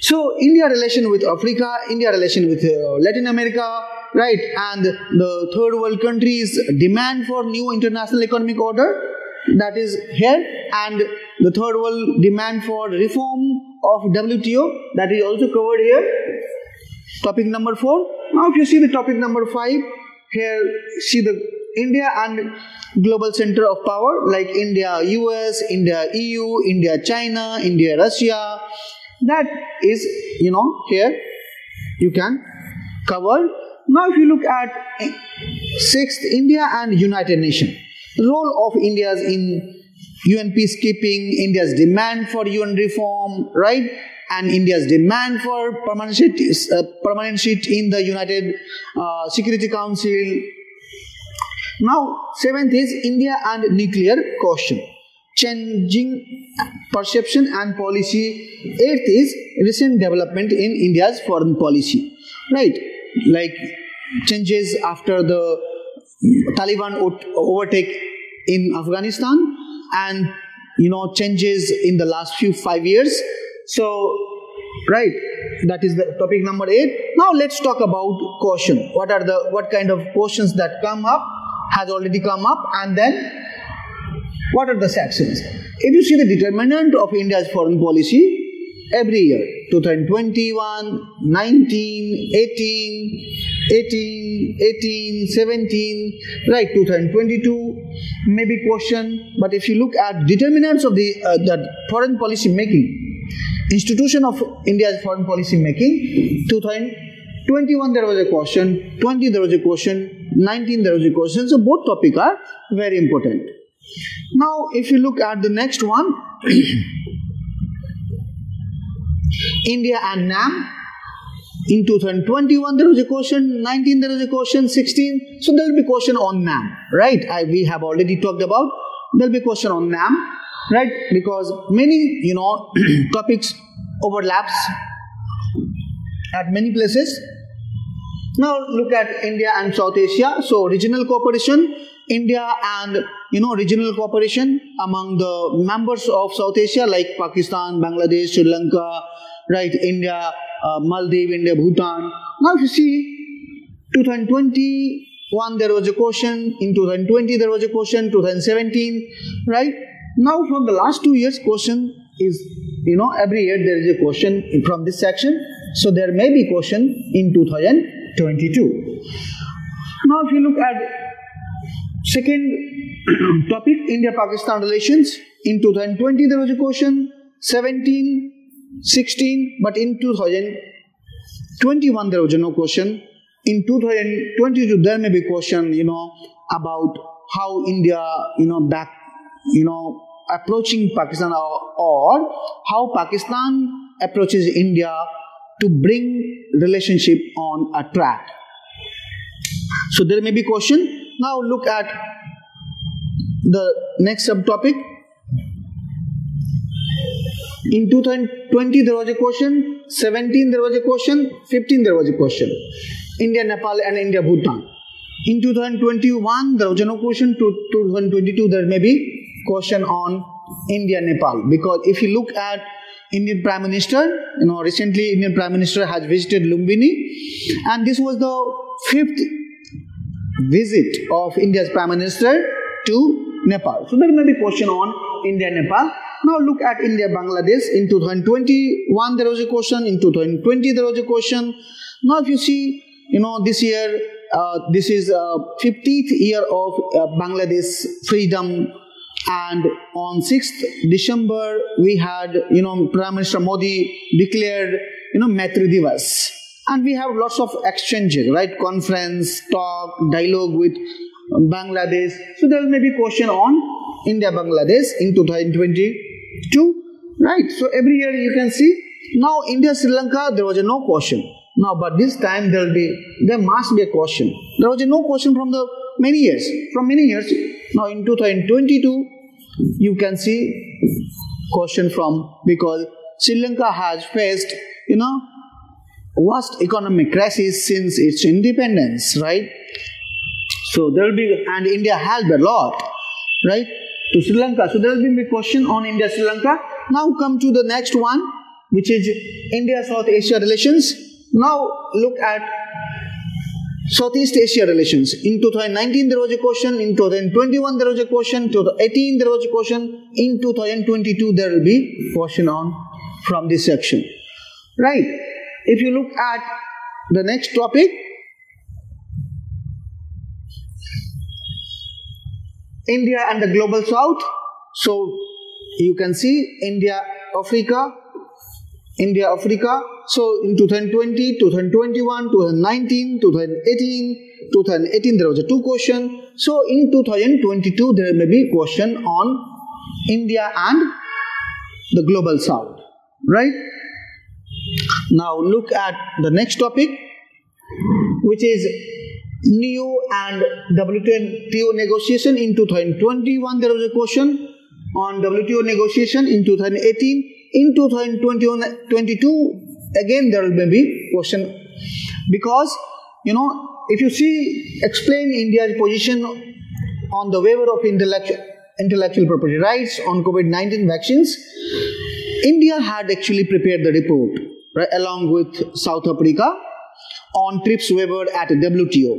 so India relation with Africa, India relation with Latin America, right? And the third world countries' demand for new international economic order, that is here, and the third world demand for reform of WTO, that is also covered here. Topic number 4. Now if you see the topic number 5, here see the India and global center of power, like India, US, India, EU, India, China, India, Russia. That is, here you can cover. Now if you look at 6th, India and United Nations. Role of India in UN peacekeeping, India's demand for UN reform, right? And India's demand for permanent seat in the United Security Council. Now 7th is India and nuclear question, changing perception and policy. 8th is recent development in India's foreign policy, right? Like changes after the Taliban overtake in Afghanistan, and changes in the last 5 years. So, right, that is the topic number 8. Now let's talk about question. What kind of questions that come up, has already come up, and then what are the sections? If you see the determinant of India's foreign policy, every year, 2021, 19, 18, 17, right, 2022, maybe question. But if you look at determinants of the foreign policy making, institution of India's foreign policy making, 2021 there was a question, 20 there was a question, 19 there was a question. So both topics are very important. Now if you look at the next one, India and NAM. In 2021 there was a question, 19 there was a question, 16. So there will be question on NAM, right? We have already talked about. There will be question on NAM, right? Because many topics overlaps at many places. Now look at India and South Asia. So regional cooperation, India and regional cooperation among the members of South Asia, like Pakistan, Bangladesh, Sri Lanka, right? India, Maldives, India, Bhutan. Now if you see 2021 there was a question, in 2020 there was a question, 2017, right? Now from the last 2 years question is, every year there is a question from this section. So there may be question in 2022. Now if you look at second topic, India-Pakistan relations, in 2020 there was a question, 17, 16, but in 2021 there was no question. In 2022 there may be question, about how India, approaching Pakistan, or how Pakistan approaches India to bring relationship on a track. So there may be question. Now look at the next subtopic. In 2020 there was a question, 17 there was a question, 15 there was a question. India, Nepal and India, Bhutan. In 2021 there was no question. To 2022 there may be question on India, Nepal, because if you look at Indian Prime Minister, recently Indian Prime Minister has visited Lumbini, and this was the 5th visit of India's Prime Minister to Nepal. So there may be question on India, Nepal. Now look at India, Bangladesh. In 2021 there was a question, in 2020 there was a question. Now if you see, this year, this is 50th year of Bangladesh freedom, and on 6th December we had, Prime Minister Modi declared, Maitri Divas, and we have lots of exchanges, right? Conference, talk, dialogue with Bangladesh. So there may be question on India, Bangladesh in 2022, right? So every year you can see. Now India, Sri Lanka, there was no question. Now, but this time there must be a question. There was no question from many years. Now in 2022, you can see question from, because Sri Lanka has faced, worst economic crisis since its independence, right? So there will be, and India helped a lot, right, to Sri Lanka. So there will be a question on India, Sri Lanka. Now come to the next one, which is India-South Asia relations. Now look at Southeast Asia relations. In 2019 there was a question, in 2021 there was a question, in 2018 there was a question, in 2022 there will be question on from this section, right? If you look at the next topic, India and the Global South. So you can see India, Africa. So in 2020, 2021, 2019, 2018 there was a 2 question. So in 2022 there may be question on India and the Global South, right? Now look at the next topic, which is NEO and WTO negotiation. In 2021 there was a question on WTO negotiation. In 2018, in 2022 again there will be question, because if you see, explain India's position on the waiver of intellectual property rights on COVID-19 vaccines. India had actually prepared the report, right, along with South Africa on TRIPS waiver at WTO.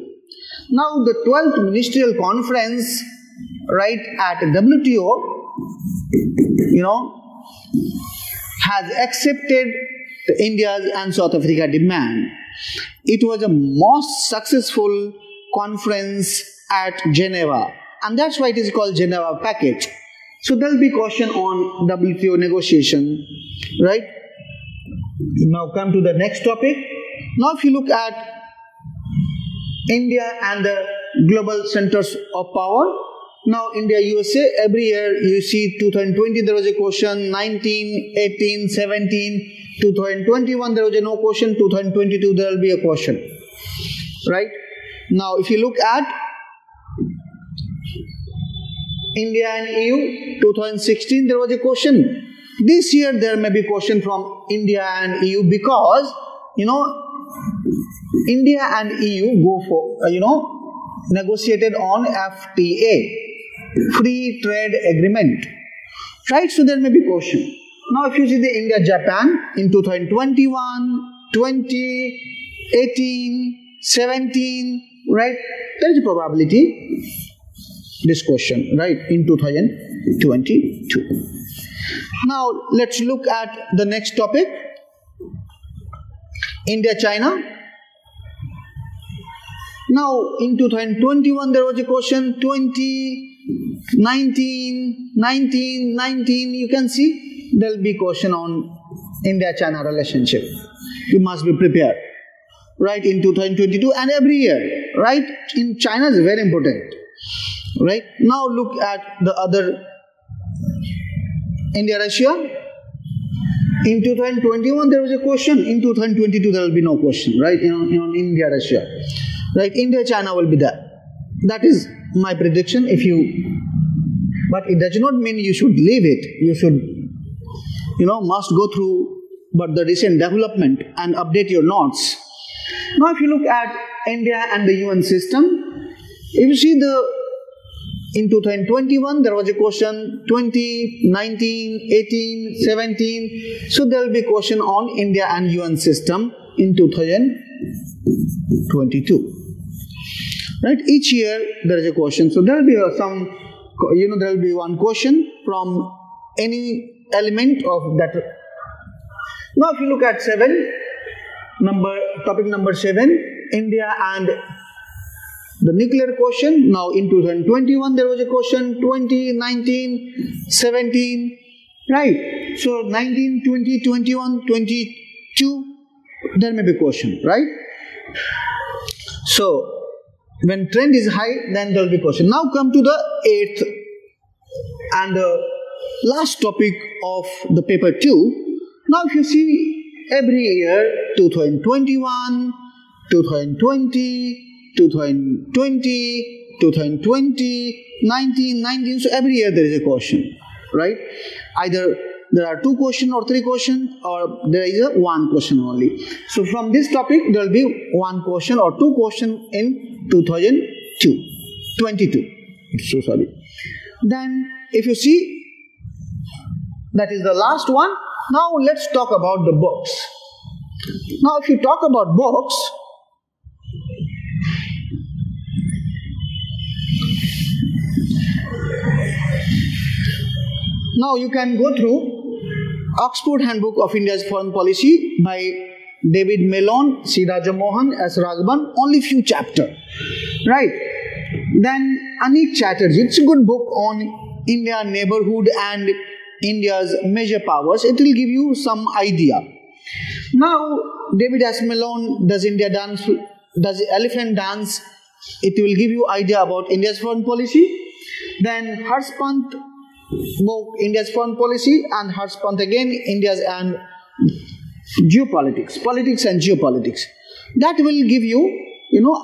Now the 12th ministerial conference, right, at WTO, has accepted India's and South Africa demand. It was a most successful conference at Geneva, and that's why it is called Geneva package. So there will be question on WTO negotiation, right? Now come to the next topic. Now if you look at India and the global centers of power. Now India, USA, every year you see 2020 there was a question, 19, 18, 17, 2021 there was no question, 2022 there will be a question, right? Now if you look at India and EU, 2016 there was a question. This year there may be question from India and EU, because India and EU go for negotiated on FTA, free trade agreement, right? So there may be question. Now if you see the India Japan in 2021, 20, 18, 17, right, there is a probability this question, right, in 2022. Now let's look at the next topic, India China. Now in 2021 there was a question, 20, 19, you can see there will be question on India-China relationship. You must be prepared, right, in 2022 and every year, right? In China is very important, right? Now look at the other, India-Russia. In 2021 there was a question, in 2022 there will be no question, right, in India-Russia. Right? India, China will be there. That is my prediction. But it does not mean you should leave it. You should, must go through but the recent development and update your notes. Now, if you look at India and the UN system, if you see in 2021, there was a question 20, 19, 18, 17. So, there will be a question on India and UN system in 2022. Right? Each year, there is a question. So, there will be there will be one question from any element of that. Now, if you look at topic number 7, India and the nuclear question. Now, in 2021, there was a question 20, 19, 17, right? So, 19, 20, 21, 22, there may be a question, right? So, when trend is high, then there will be a question. Now, come to the 8th and last topic of the paper 2. Now, if you see every year, 2021, 2020, 2020, 2020, 19, so every year there is a question, right? Either there are 2 questions or 3 questions, or there is a 1 question only. So, from this topic, there will be 1 question or 2 questions in 2022. So sorry. Then, if you see, that is the last one. Now, let's talk about the books. Now, if you talk about books, now you can go through Oxford Handbook of India's Foreign Policy by David Mellon, C. Rajamohan, S. Raghavan, only few chapters, right? Then Anik Chatterjee, it's a good book on India neighborhood and India's major powers. It will give you some idea. Now, David S. Mellon, Does India Dance? Does Elephant Dance? It will give you idea about India's foreign policy. Then Harsh Pant book, India's foreign policy, and Harsh Pant again, India's and geopolitics, politics and geopolitics. That will give you,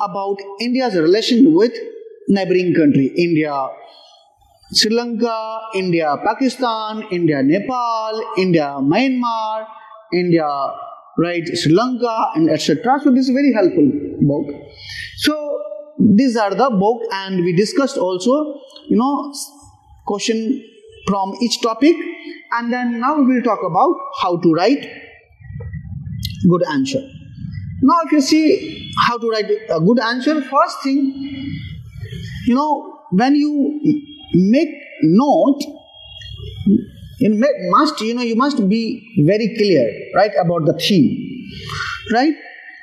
about India's relation with neighboring country, India, Sri Lanka, India, Pakistan, India, Nepal, India, Myanmar, India, right, Sri Lanka, and etc. So, this is a very helpful book. So, these are the book, and we discussed also, question from each topic, and then now we will talk about how to write good answer. Now, if you see how to write a good answer, first thing, when you make note, you must be very clear, right, about the theme, right?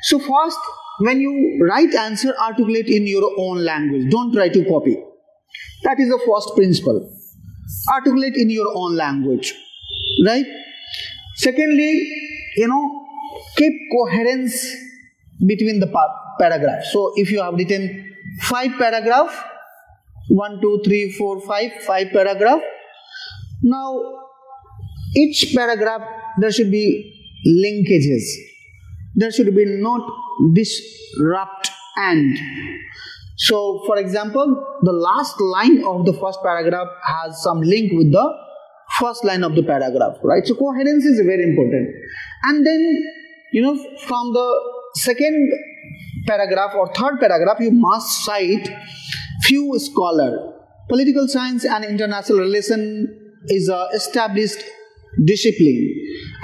So first, when you write answer, articulate in your own language. Don't try to copy. That is the first principle. Articulate in your own language, right? Secondly, keep coherence between the paragraphs. So if you have written 5 paragraphs, 1, 2, 3, 4, 5 paragraph. Now, each paragraph, there should be linkages. There should be not disrupt and. So, for example, the last line of the first paragraph has some link with the first line of the paragraph, right? So, coherence is very important. And then, from the second paragraph or third paragraph, you must cite few scholars. Political science and international relation is a established discipline,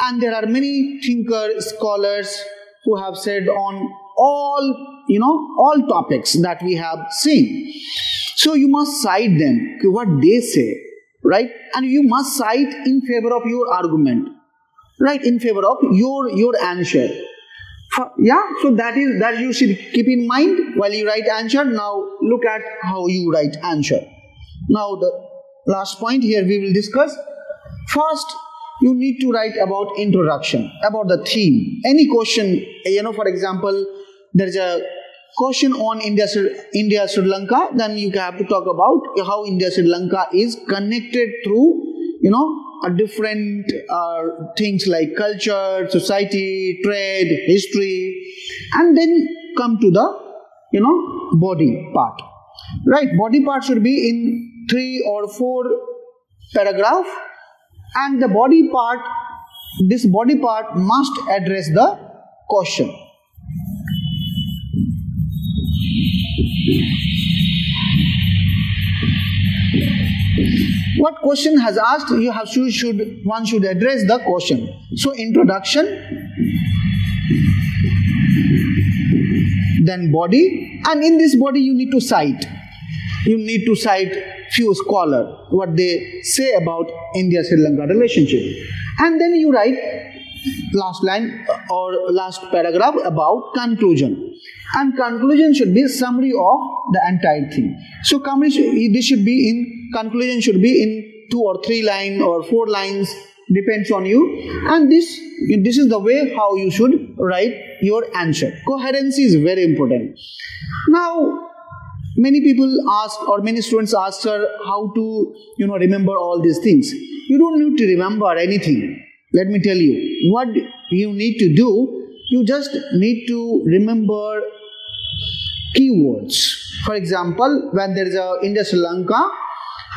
and there are many thinkers, scholars who have said on all topics that we have seen. So you must cite them, what they say, right? And you must cite in favor of your argument, right? In favor of your answer. Yeah, so that you should keep in mind while you write answer. Now look at how you write answer. Now the last point here we will discuss. First, you need to write about introduction, about the theme. Any question, for example, there is a question on India, Sri Lanka, then you have to talk about how India, Sri Lanka is connected through, a different things like culture, society, trade, history, and then come to the body part. Right, body part should be in 3 or 4 paragraph, and the body part, this body part must address the question. What question has asked? One should address the question. So introduction, then body, and in this body you need to cite. You need to cite few scholars, what they say about India-Sri Lanka relationship. And then you write last line or last paragraph about conclusion. And conclusion should be summary of the entire thing. So this should be in, conclusion should be in 2 or 3 lines or 4 lines, depends on you. And this is the way how you should write your answer. Coherency is very important. Now, many people ask, or many students ask, sir, how to remember all these things. You don't need to remember anything. Let me tell you what you need to do. You just need to remember keywords. For example, when there is a India-Sri Lanka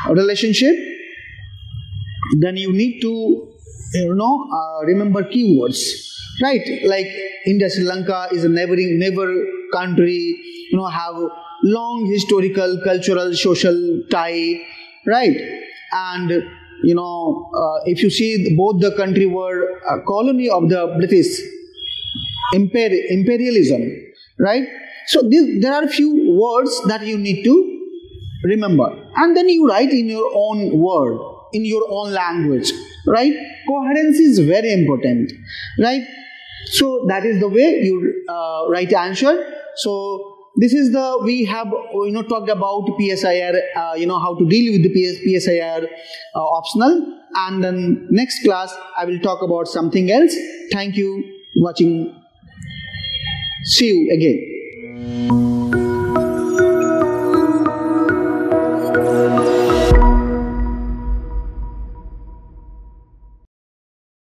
relationship, then you need to remember keywords, right? Like India-Sri Lanka is a neighbor country, have long historical, cultural, social tie, right? And if you see, both the country were a colony of the British imperialism, right? So there are few words that you need to remember, and then you write in your own word, in your own language, right? Coherency is very important, right? So that is the way you write answer. So this is we have talked about PSIR, how to deal with the PSIR optional, and then next class I will talk about something else. Thank you watching. See you again.